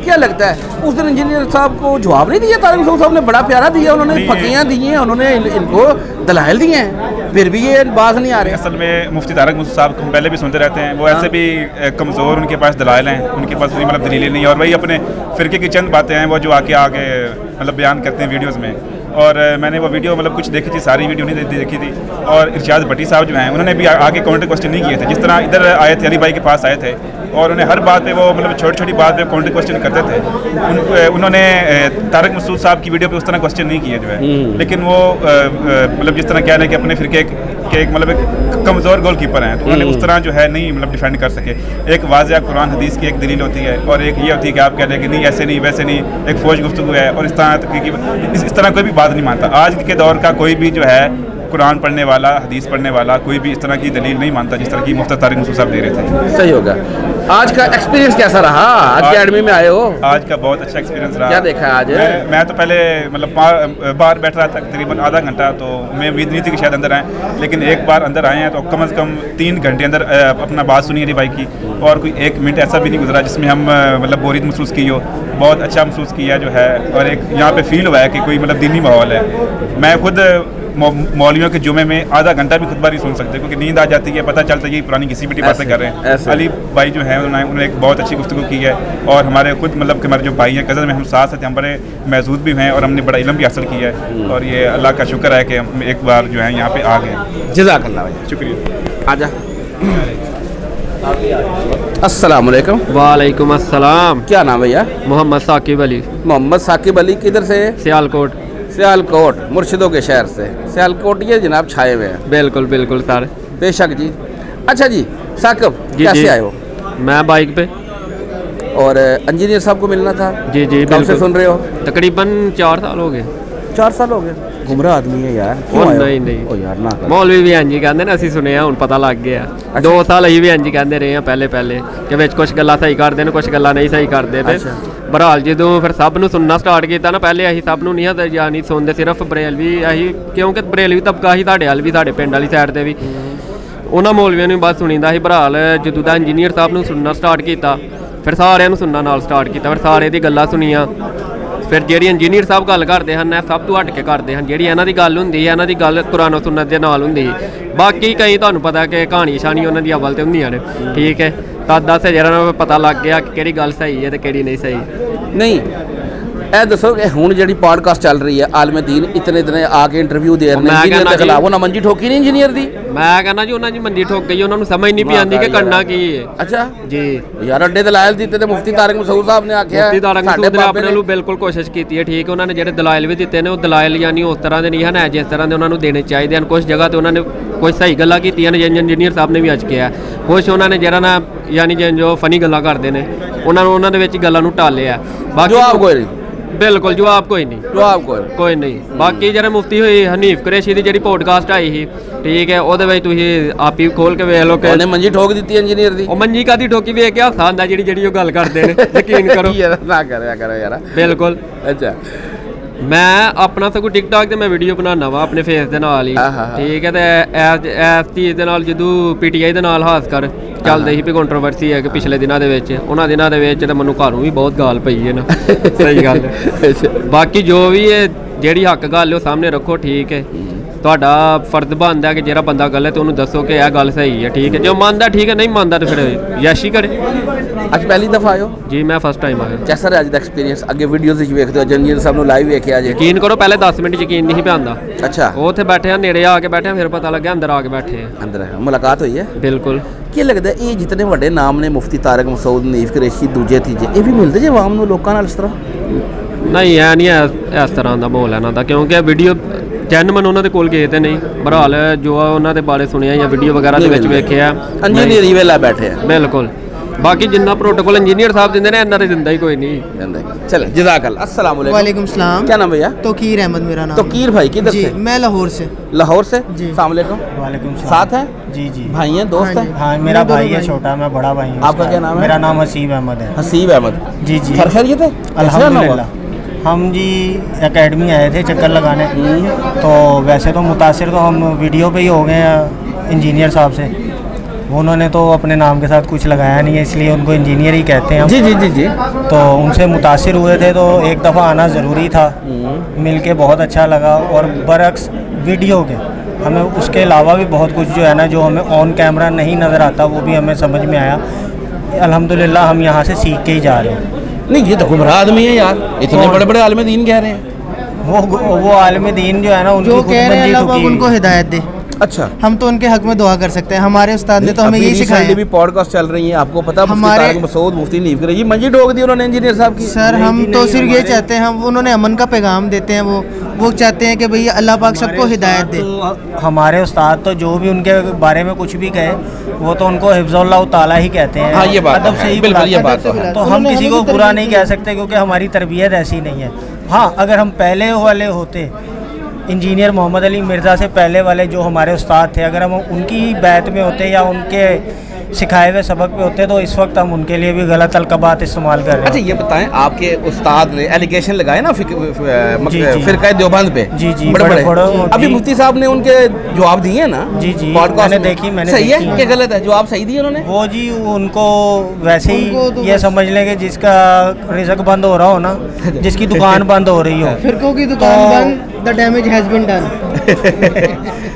C: क्या लगता है उस दिन इंजीनियर साहब को जवाब नहीं दिया? तारिक मसूद साहब ने बड़ा प्यारा दिया, उन्होंने फकीयाँ दी हैं, उन्होंने इनको दलाइल दिए हैं, फिर भी ये बात नहीं आ रही।
J: असल में मुफ्ती तारिक मसूद साहब को हम पहले भी सुनते रहते हैं, वो ऐसे भी कमज़ोर, उनके पास दलाइल हैं, उनके पास कोई मतलब दलीलें नहीं, और वही अपने फ़िरके की चंद बातें हैं वो जो आके मतलब बयान करते हैं वीडियोज़ में। और मैंने वो वीडियो मतलब कुछ देखी थी, सारी वीडियो नहीं देखी थी। और इरशाद भट्टी साहब जो हैं उन्होंने भी आगे काउंटर क्वेश्चन नहीं किए थे, जिस तरह इधर आए थे, अली भाई के पास आए थे और उन्हें हर बात पे वो मतलब छोटी छोटी बात पे काउंटर क्वेश्चन करते थे। उन्होंने तारिक मसूद साहब की वीडियो पे उस तरह क्वेश्चन नहीं किए जो है, लेकिन वो मतलब जिस तरह कह रहे हैं कि अपने फिरके के एक मतलब एक कमज़ोर गोल कीपर हैं, तो उन्होंने उस तरह जो है नहीं मतलब डिफेंड कर सके। एक वाज़ह कुरान हदीस की एक दलील होती है और एक ये होती है कि आप कह रहे हैं कि नहीं ऐसे नहीं वैसे नहीं, एक फौज गुफ्तगू है, और इस तरह कोई भी बात नहीं मानता। आज के दौर का कोई भी जो है कुरान पढ़ने वाला, हदीस पढ़ने वाला, कोई भी इस तरह की दलील नहीं मानता जिस तरह की मुफ्ती तारिक मसूद साहब दे रहे थे।
C: सही होगा। आज का एक्सपीरियंस कैसा रहा? आज अकेडमी में आए हो?
J: आज का बहुत अच्छा एक्सपीरियंस रहा।
C: क्या देखा आज?
J: मैं तो पहले मतलब बाहर बैठ रहा था तकरीबन आधा घंटा, तो मैं उम्मीद नहीं थी कि शायद अंदर आए, लेकिन एक बार अंदर आए हैं तो कम से कम 3 घंटे अंदर अपना बात सुनी अली भाई की, और कोई 1 मिनट ऐसा भी नहीं गुजरा जिसमें हम मतलब बोरियत महसूस की हो। बहुत अच्छा महसूस किया जो है, और एक यहाँ पे फील हुआ है कि कोई मतलब दीनी माहौल है। मैं खुद मौलवियों के जुमे में आधा घंटा भी खुतबा नहीं सुन सकते क्योंकि नींद आ जाती है, पता चलता है कि पुरानी किसी भी बातें कर रहे हैं। अली भाई जो है उन्होंने एक बहुत अच्छी गुफ्तगू की है, और हमारे खुद मतलब कि हमारे जो भाई हैं कज़न में हम साथ साथ हम बड़े महसूद भी हैं और हमने बड़ा इल्म भी हासिल किया है, और ये अल्लाह का शुक्र है कि हम एक बार जो है यहाँ पे आ गए।
C: जज़ाकल्लाह भाई,
J: शुक्रिया।
C: आजा। अस्सलाम वालेकुम।
O: वालेकुम अस्सलाम।
C: क्या नाम है भैया?
O: मोहम्मद साकिब अली।
C: मोहम्मद साकिब अली किधर से?
O: सियालकोट।
C: सियालकोट, मुर्शिदों के शहर से। सियालकोट ये जनाब छाए हुए हैं।
O: बिल्कुल बिल्कुल सर,
C: बेशक जी। अच्छा जी साकिब, कैसे आए हो?
O: मैं बाइक पे।
C: और इंजीनियर साहब को मिलना था?
O: जी जी।
C: कब से सुन रहे हो?
O: तकरीबन 4 साल हो गए।
C: 4 साल हो गए? गुमराह आदमी है यार।
O: नहीं नहीं
C: ओ यार ना कर।
O: मौलवी भी इंज कहते ने, ਅਸੀਂ ਸੁਣਿਆ ਹੁਣ ਪਤਾ ਲੱਗ ਗਿਆ। 2 ਸਾਲ ਅਸੀਂ ਵੀ ਇੰਜ ਕਹਿੰਦੇ ਰਹੇ ਆ ਪਹਿਲੇ ਕਿ ਵਿੱਚ ਕੁਝ ਗੱਲਾਂ ਸਹੀ ਕਰਦੇ ਨੇ, ਕੁਝ ਗੱਲਾਂ ਨਹੀਂ ਸਹੀ ਕਰਦੇ ਤੇ ਬਹਰਾਲ ਜਦੋਂ ਫਿਰ ਸਭ ਨੂੰ ਸੁਣਨਾ ਸਟਾਰਟ ਕੀਤਾ ਨਾ, ਪਹਿਲੇ ਅਸੀਂ ਸਭ ਨੂੰ ਨਹੀਂ ਜਾਂ ਨਹੀਂ ਸੁਣਦੇ, ਸਿਰਫ ਬਰੇਲਵੀ ਅਸੀਂ, ਕਿਉਂਕਿ ਬਰੇਲਵੀ ਤਬਕਾ ਸੀ ਸਾਡੇ ਹਾਲ ਵੀ, ਸਾਡੇ ਪਿੰਡ ਵਾਲੀ ਸਾਈਡ ਤੇ ਵੀ ਉਹਨਾਂ ਮੌਲਵੀਆਂ ਨੂੰ ਬਸ ਸੁਣੀਦਾ ਸੀ। ਬਹਰਾਲ ਜਦੋਂ ਦਾ ਇੰਜੀਨੀਅਰ ਸਾਹਿਬ ਨੂੰ ਸੁਣਨਾ ਸਟਾਰਟ ਕੀਤਾ, ਫਿਰ ਸਾਰਿਆਂ ਨੂੰ ਸੁਣਨਾ ਨਾਲ ਸਟਾਰਟ ਕੀਤਾ, ਫਿਰ ਸਾਰੇ ਦੀ ਗੱਲਾਂ ਸੁਣੀਆਂ। ਫਿਰ ਜਿਹੜੀ ਇੰਜੀਨੀਅਰ ਸਾਹਿਬ ਗੱਲ ਕਰਦੇ ਹਨ ਇਹ ਸਭ ਤੋਂ ਹਟ ਕੇ ਕਰਦੇ ਹਨ, ਜਿਹੜੀ ਇਹਨਾਂ ਦੀ ਗੱਲ ਹੁੰਦੀ ਹੈ ਇਹਨਾਂ ਦੀ ਗੱਲ ਕੁਰਾਨ ਸੁਨਨਤ ਦੇ ਨਾਲ ਹੁੰਦੀ। ਬਾਕੀ ਕਈ ਤੁਹਾਨੂੰ ਪਤਾ ਕਿ ਕਹਾਣੀ ਸ਼ਾਨੀ ਉਹਨਾਂ ਦੀ ਅਵਲ ਤੇ ਹੁੰਦੀਆਂ ਨੇ, ਠੀਕ ਹੈ, ਤਾਂ ਦੱਸ ਜਿਹੜਾ ਪਤਾ ਲੱਗ ਗਿਆ ਕਿ ਕਿਹੜੀ ਗੱਲ ਸਹੀ ਹੈ ਤੇ ਕਿਹੜੀ ਨਹੀਂ ਸਹੀ।
C: ਨਹੀਂ ਇਹ ਦੱਸੋ ਕਿ ਹੁਣ ਜਿਹੜੀ ਪੋਡਕਾਸਟ ਚੱਲ ਰਹੀ ਹੈ ਆਲਮ ਦੀਨ ਇਤਨੇ ਆ ਕੇ ਇੰਟਰਵਿਊ ਦੇ ਰਹੇ ਨੇ ਇੰਜੀਨੀਅਰ ਦੇ ਖਿਲਾਫ, ਉਹਨਾਂ ਮੰਜੀ ਠੋਕੀ ਨਹੀਂ ਇੰਜੀਨੀਅਰ ਦੀ?
O: ਮੈਂ ਕਹਿੰਦਾ ਜੀ ਉਹਨਾਂ ਦੀ ਮੰਜੀ ਠੋਕ ਗਈ, ਉਹਨਾਂ ਨੂੰ ਸਮਝ ਨਹੀਂ ਪਈ ਆਉਂਦੀ ਕਿ ਕਰਨਾ ਕੀ ਹੈ।
C: ਅੱਛਾ
O: ਜੀ
C: ਯਾਰ, ਅੱਡੇ ਦਲਾਇਲ ਦਿੱਤੇ ਤੇ ਮੁਫਤੀ ਤਾਰਿਕ ਮਸੂਦ ਸਾਹਿਬ ਨੇ ਆਖਿਆ,
O: ਮੁਫਤੀ ਤਾਰਿਕ ਮਸੂਦ ਨੇ ਆਪਣੇ ਨੂੰ ਬਿਲਕੁਲ ਕੋਸ਼ਿਸ਼ ਕੀਤੀ ਹੈ, ਠੀਕ, ਉਹਨਾਂ ਨੇ ਜਿਹੜੇ ਦਲਾਇਲ ਵੀ ਦਿੱਤੇ ਨੇ ਉਹ ਦਲਾਇਲ ਯਾਨੀ ਉਸ ਤਰ੍ਹਾਂ ਦੇ ਨਹੀਂ ਹਨ ਜਿਸ ਤਰ੍ਹਾਂ ਦੇ ਉਹਨਾਂ ਨੂੰ ਦੇਣੇ ਚਾਹੀਦੇ ਹਨ। ਕੁਝ ਜਗ੍ਹਾ ਤੇ ਉਹਨਾਂ ਨੇ ਕੁਝ ਸਹੀ ਗੱਲਾਂ ਕੀਤੀਆਂ ਨੇ, ਇੰਜੀਨੀਅਰ ਸਾਹਿਬ ਨੇ ਵੀ ਅੱਜ ਕਿਹਾ, ਕੁਝ ਉਹਨਾਂ ਨੇ ਜਿਹੜਾ ਨਾ ਯਾਨੀ ਜੋ ਫਨੀ ਗੱਲਾਂ ਕਰਦੇ ਨੇ ਉਹਨਾਂ ਨੂੰ ਉਹਨਾਂ ਦੇ ਵਿੱਚ ਗੱਲਾਂ ਨੂੰ ਟਾਲਿਆ। ਬਾਕੀ
C: ਜਵਾਬ ਕੋਈ ਨਹੀਂ,
O: ਬਿਲਕੁਲ ਜਵਾਬ ਕੋਈ ਨਹੀਂ,
C: ਜਵਾਬ ਕੋਈ
O: ਨਹੀਂ। ਬਾਕੀ ਜਿਹੜੇ ਮੁਫਤੀ ਹੋਈ ਹਨੀਫ ਕੁਰੈਸ਼ੀ ਦੀ ਜਿਹੜੀ ਪੋਡਕਾਸਟ ਆਈ ਸੀ, ਠੀਕ ਹੈ, ਉਹਦੇ ਵਿੱਚ ਤੁਸੀਂ ਆਪ ਹੀ ਖੋਲ ਕੇ ਵੇਖ ਲਓ ਕਿ
C: ਉਹਨੇ ਮੰਜੀ ਠੋਕ ਦਿੱਤੀ ਇੰਜੀਨੀਅਰ ਦੀ।
O: ਉਹ ਮੰਜੀ ਕਾਦੀ ਠੋਕੀ ਵੇਖ ਕੇ ਹਾਸਾ ਆਉਂਦਾ ਜਿਹੜੀ ਉਹ ਗੱਲ ਕਰਦੇ ਨੇ, ਯਕੀਨ ਕਰੋ।
C: ਨਾ ਕਰਿਆ ਕਰੋ ਯਾਰ।
O: ਬਿਲਕੁਲ।
C: ਅੱਛਾ
O: ਮੈਂ ਆਪਣਾ ਸਗੋਂ ਟਿਕਟੌਕ ਤੇ ਮੈਂ ਵੀਡੀਓ ਬਣਾਉਣਾ ਵਾ ਆਪਣੇ ਫੇਸ ਦੇ ਨਾਲ ਹੀ, ਠੀਕ ਹੈ, ਤੇ ਇਸ ਚੀਜ਼ ਦੇ ਨਾਲ ਜਦੋਂ PTI ਦੇ ਨਾਲ ਹਾਸ ਕਰ ਚੱਲਦੇ ਸੀ ਵੀ ਕੰਟਰੋਵਰਸੀ ਹੈ ਕਿ ਪਿਛਲੇ ਦਿਨਾਂ ਦੇ ਵਿੱਚ ਉਹਨਾਂ ਦਿਨਾਂ ਦੇ ਵਿੱਚ ਤਾਂ ਮੈਨੂੰ ਘਰੋਂ ਵੀ ਬਹੁਤ ਗਾਲ ਪਈ ਹੈ ਨਾ। ਸਹੀ ਗੱਲ ਹੈ। ਬਾਕੀ ਜੋ ਵੀ ਹੈ ਜਿਹੜੀ ਹੱਕ ਗੱਲ ਉਹ ਸਾਹਮਣੇ ਰੱਖੋ, ਠੀਕ ਹੈ, ਤੁਹਾਡਾ ਫਰਜ਼ ਬਣਦਾ ਕਿ ਜਿਹੜਾ ਬੰਦਾ ਗਲਤ ਉਹਨੂੰ ਦੱਸੋ ਕਿ ਇਹ ਗੱਲ ਸਹੀ ਹੈ, ਠੀਕ ਹੈ, ਜੋ ਮੰਨਦਾ ਠੀਕ ਹੈ, ਨਹੀਂ ਮੰਨਦਾ ਤਾਂ ਫਿਰ ਯਾਸ਼ੀ ਕਰੇ।
C: ਅੱਜ ਪਹਿਲੀ ਦਫਾ ਆਇਓ?
O: ਜੀ ਮੈਂ ਫਸਟ ਟਾਈਮ ਆਇਆ।
C: ਕੈਸਾ ਰਿਹਾ ਅੱਜ ਦਾ ਐਕਸਪੀਰੀਅੰਸ? ਅੱਗੇ ਵੀਡੀਓਜ਼ ਵਿੱਚ ਵੇਖਦੇ ਹੋ, ਇੰਜੀਨੀਅਰ ਸਾਹਿਬ ਨੂੰ ਲਾਈਵ ਵੇਖਿਆ ਜੇ?
O: ਯਕੀਨ ਕਰੋ ਪਹਿਲੇ 10 ਮਿੰਟ ਯਕੀਨ ਨਹੀਂ ਪਿਆਉਂਦਾ।
C: ਅੱਛਾ,
O: ਉਹ ਉੱਥੇ ਬੈਠੇ ਆ, ਨੇੜੇ ਆ ਕੇ ਬੈਠੇ ਆ, ਫਿਰ ਪਤਾ ਲੱਗਿਆ ਅੰਦਰ ਆ ਕੇ ਬੈਠੇ ਆ।
C: ਅੰਦਰ ਮੁਲਾਕਾਤ ਹੋਈ ਹੈ?
O: ਬਿਲਕੁਲ।
C: ਕੀ ਲੱਗਦਾ ਇਹ ਜਿਤਨੇ ਵੱਡੇ ਨਾਮ ਨੇ ਮੁਫਤੀ ਤਾਰਿਕ ਮਸੂਦ, ਹਨੀਫ ਕੁਰੈਸ਼ੀ, ਦੂਜੇ ਤੀਜੇ, ਇਹ ਵੀ ਮਿਲਦੇ ਜੇ ਆਵਾਮ ਨੂੰ, ਲੋਕਾਂ ਨਾਲ ਇਸ ਤਰ੍ਹਾਂ?
O: ਨਹੀਂ ਐ ਨਹੀਂ, ਇਸ ਤਰ੍ਹਾਂ ਦਾ ਮਾਹੌਲ ਇਹਨਾਂ ਦਾ, ਕਿਉਂਕਿ ਵੀਡੀਓ ਜੈਨੂਇਨ ਉਹਨਾਂ ਦੇ ਕੋਲ ਗਏ ਤੇ ਨਹੀਂ, ਬਹਰਾਲ ਜੋ ਉਹਨਾਂ ਦੇ ਬਾਰੇ ਸੁਣਿਆ ਜਾਂ ਵੀਡੀਓ ਵਗੈਰਾ ਦੇ ਵਿੱਚ ਵੇਖਿਆ
C: ਇੰਜੀਨੀਅਰ ਹੀ ਵੇਲਾ ਬੈਠੇ ਆ।
O: ਬਿਲਕੁਲ। ਬਾਕੀ ਜਿੰਨਾ प्रोटोकॉल इंजीनियर साहब देंगे ना इन्ना तो दिंदा ही कोई नहीं।
C: चले जज़ाकल्लाह। अस्सलाम वालेकुम।
P: वालेकुम सलाम।
C: क्या नाम भैया?
P: तोकीर अहमद मेरा नाम।
C: तोकीर भाई किधर से?
P: मैं लाहौर से।
C: लाहौर से जी। अस्सलाम वालेकुम।
K: वालेकुम सलाम।
C: साथ है?
K: जी जी।
C: भाई हैं, दोस्त हैं?
K: हाँ, मेरा भाई है छोटा, मैं बड़ा भाई हूँ।
C: आपका क्या नाम है?
K: मेरा नाम हसीब अहमद है।
C: हसीब अहमद।
K: जी जी।
C: खैरियत है?
K: अल्हम्दुलिल्लाह। हम जी एकेडमी आए थे चक्कर लगाने, तो वैसे तो मुतासिर तो हम वीडियो पे ही हो गए हैं इंजीनियर साहब से, उन्होंने तो अपने नाम के साथ कुछ लगाया नहीं है, इसलिए उनको इंजीनियर ही कहते हैं।
C: जी जी जी जी।
K: तो उनसे मुतासिर हुए थे, तो एक दफ़ा आना ज़रूरी था। मिल के बहुत अच्छा लगा। और बरअक्स वीडियो के हमें उसके अलावा भी बहुत कुछ जो है ना, जो हमें ऑन कैमरा नहीं नज़र आता, वो भी हमें समझ में आया। अल्हम्दुलिल्लाह हम यहाँ से सीख के ही जा रहे हैं।
C: नहीं, ये तो गुमराह आदमी है यार, इतने बड़े बड़े आलिम दीन कह रहे हैं।
K: वो आलिम दीन जो है ना,
P: जो कह रहे हैं अल्लाह पाक उनको हिदायत दे।
C: अच्छा,
P: हम तो उनके हक में दुआ कर सकते हैं। हमारे उस्ताद ने तो हमें यही सिखाया है।
C: भी पॉडकास्ट चल रही है, आपको पता है,
P: हमारे
C: मसूद मुफ्ती नीव कर ये मंजी ठोक दी उन्होंने इंजीनियर साहब की।
P: सर हम तो सिर्फ ये चाहते हैं, हम उन्होंने अमन का पैगाम देते हैं। वो चाहते हैं कि भैया अल्लाह पाक सबको हिदायत दे।
K: हमारे उस्ताद तो जो भी उनके बारे में कुछ भी कहे, वो तो उनको हिफ्ज़ुल्लाह ताला ही कहते हैं।
C: हाँ, ये बात
K: अदब से ही
C: बिल्कुल, ये बात
K: तो हम किसी को बुरा नहीं कह सकते, क्योंकि हमारी तरबियत ऐसी नहीं है। हाँ, अगर हम पहले वाले होते, इंजीनियर मोहम्मद अली मिर्ज़ा से पहले वाले जो हमारे उस्ताद थे, अगर हम उनकी बैत में होते या उनके सिखाए हुए सबक पे होते, तो इस वक्त हम उनके लिए भी गलत अलकबात इस्तेमाल कर रहे हैं।
C: अच्छा, ये बताएं, आपके उस्ताद ने एलिगेशन लगाए ना फिरका देवबंद पे?
K: जी जी,
C: बड़े अभी मुफ्ती साहब ने उनके जवाब दिए हैं ना?
K: जी जी,
C: मैंने
K: देखी।
C: सही है कि गलत है? जवाब सही दिए उन्होंने?
K: वो जी उनको वैसे ही ये समझ लेंगे, जिसका रिज़्क बंद हो रहा हो ना, जिसकी दुकान बंद हो रही हो,
P: फिरकों की दुकान बंद, the damage has been done.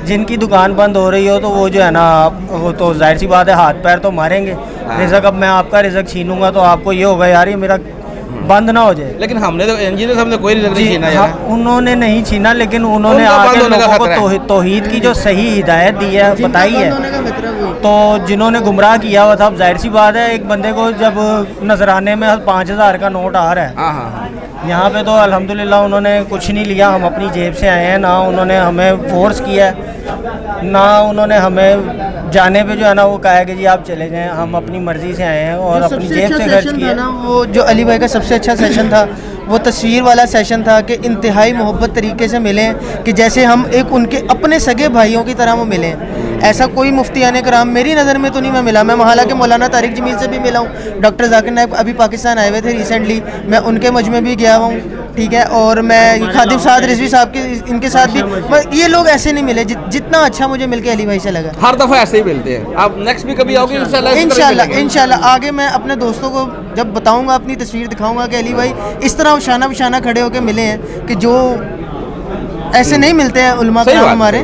K: जिनकी दुकान बंद हो रही हो, तो वो जो है ना, वो तो जाहिर सी बात है, हाथ पैर तो मारेंगे। रिज़्क, अब मैं आपका रिज़्क छीनूंगा तो आपको ये होगा यार, ये मेरा बंद ना हो जाए।
C: लेकिन हमने तो इंजीनियर साहब ने कोई रिज़्क नहीं छीना यार।
K: उन्होंने नहीं छीना, लेकिन उन्होंने आगे लोगों को तौहीद की जो सही हिदायत दी है, बताई है। तो जिन्होंने गुमराह किया हुआ था, अब जाहिर सी बात है, एक बंदे को जब नजराने में 5,000 का नोट आ रहा है, यहाँ पे तो अल्हम्दुलिल्लाह उन्होंने कुछ नहीं लिया। हम अपनी जेब से आए हैं, ना उन्होंने हमें फोर्स किया है, ना उन्होंने हमें जाने पे जो है ना वो कहा है कि जी आप चले जाएं। हम अपनी मर्ज़ी से आए हैं और अपनी जेब से खर्च किया
P: ना। वो जो अली भाई का सबसे अच्छा सेशन था, वो तस्वीर वाला सेशन था कि इंतहाई मोहब्बत तरीके से मिले, कि जैसे हम एक उनके अपने सगे भाइयों की तरह वो मिले। ऐसा कोई मुफ्तियाने कराम मेरी नज़र में तो नहीं मैं मिला। मैं हालांकि मौलाना तारिक जमील से भी मिला हूँ, डॉक्टर जाकिर नाइक अभी पाकिस्तान आए हुए थे रिसेंटली, मैं उनके मजमे भी गया हूँ, ठीक है। और मैं खादिम साद रिजवी साहब के इनके साथ भी, ये लोग ऐसे नहीं मिले जितना अच्छा मुझे मिलके अली भाई से लगा।
C: हर दफ़ा ऐसे ही मिलते हैं। आप नेक्स्ट भी कभी आओगे
P: इंशाल्लाह आगे मैं अपने दोस्तों को जब बताऊँगा, अपनी तस्वीर दिखाऊँगा कि अली भाई इस तरह शाना बशाना खड़े होकर मिले हैं, कि जो ऐसे नहीं मिलते हैं उलमा कराम हमारे,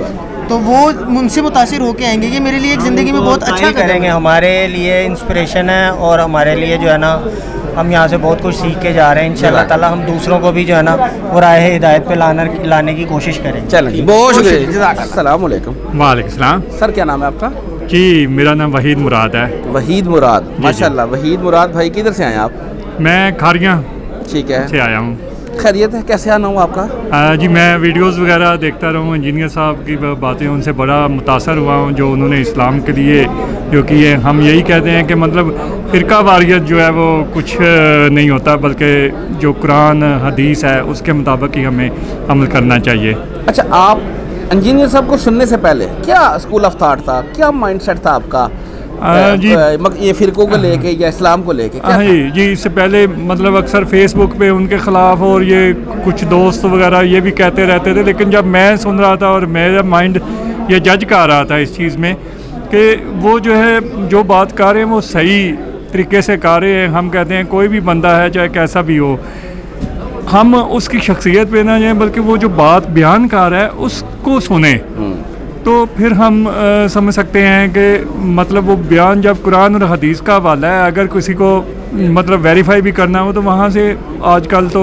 P: तो वो उनसे मुतासिर होके आएंगे। ये मेरे लिए एक ज़िंदगी में बहुत अच्छा
K: करेंगे, हमारे लिए इंस्पिरेशन है, और हमारे लिए जो है ना, हम यहाँ से बहुत कुछ सीख के जा रहे हैं। इंशाल्लाह ताला हम दूसरों को भी जो है ना वो राह हिदायत पे लाने की कोशिश करेंगे।
C: चलें, बहुत शुक्रिया। अस्सलाम वालेकुम।
Q: वालेकुम सलाम।
C: सर, क्या नाम है आपका?
Q: जी, मेरा नाम वहीद मुराद है।
C: वहीद मुराद, माशाल्लाह। वहीद मुराद भाई, किधर से आए आप?
Q: मैं खारियाँ,
C: ठीक है,
Q: से आया हूँ।
C: खैरियत है? कैसे आना हुआ आपका?
Q: जी, मैं वीडियोस वगैरह देखता रहा हूँ, इंजीनियर साहब की बातें, उनसे बड़ा मुतासर हुआ हूँ, जो उन्होंने इस्लाम के लिए जो किए। हम यही कहते हैं कि मतलब फ़िरका वारियत जो है वो कुछ नहीं होता, बल्कि जो कुरान हदीस है उसके मुताबिक ही हमें अमल करना चाहिए।
C: अच्छा, आप इंजीनियर साहब को सुनने से पहले क्या स्कूल ऑफ थाट था, क्या माइंडसेट था आपका
Q: जी,
C: ये फ़िरकों को लेके या इस्लाम को लेके?
Q: जी, इससे पहले मतलब अक्सर फेसबुक पे उनके ख़िलाफ़ और ये कुछ दोस्त वगैरह ये भी कहते रहते थे, लेकिन जब मैं सुन रहा था और मेरा माइंड ये जज कर रहा था इस चीज़ में कि वो जो है जो बात कर रहे हैं वो सही तरीके से कर रहे हैं। हम कहते हैं कोई भी बंदा है, चाहे कैसा भी हो, हम उसकी शख्सियत पे ना जाएं, बल्कि वो जो बात बयान कर रहा है उसको सुने, तो फिर हम समझ सकते हैं कि मतलब वो बयान जब कुरान और हदीस का हवाला है, अगर किसी को मतलब वेरीफाई भी करना हो तो वहाँ से आजकल तो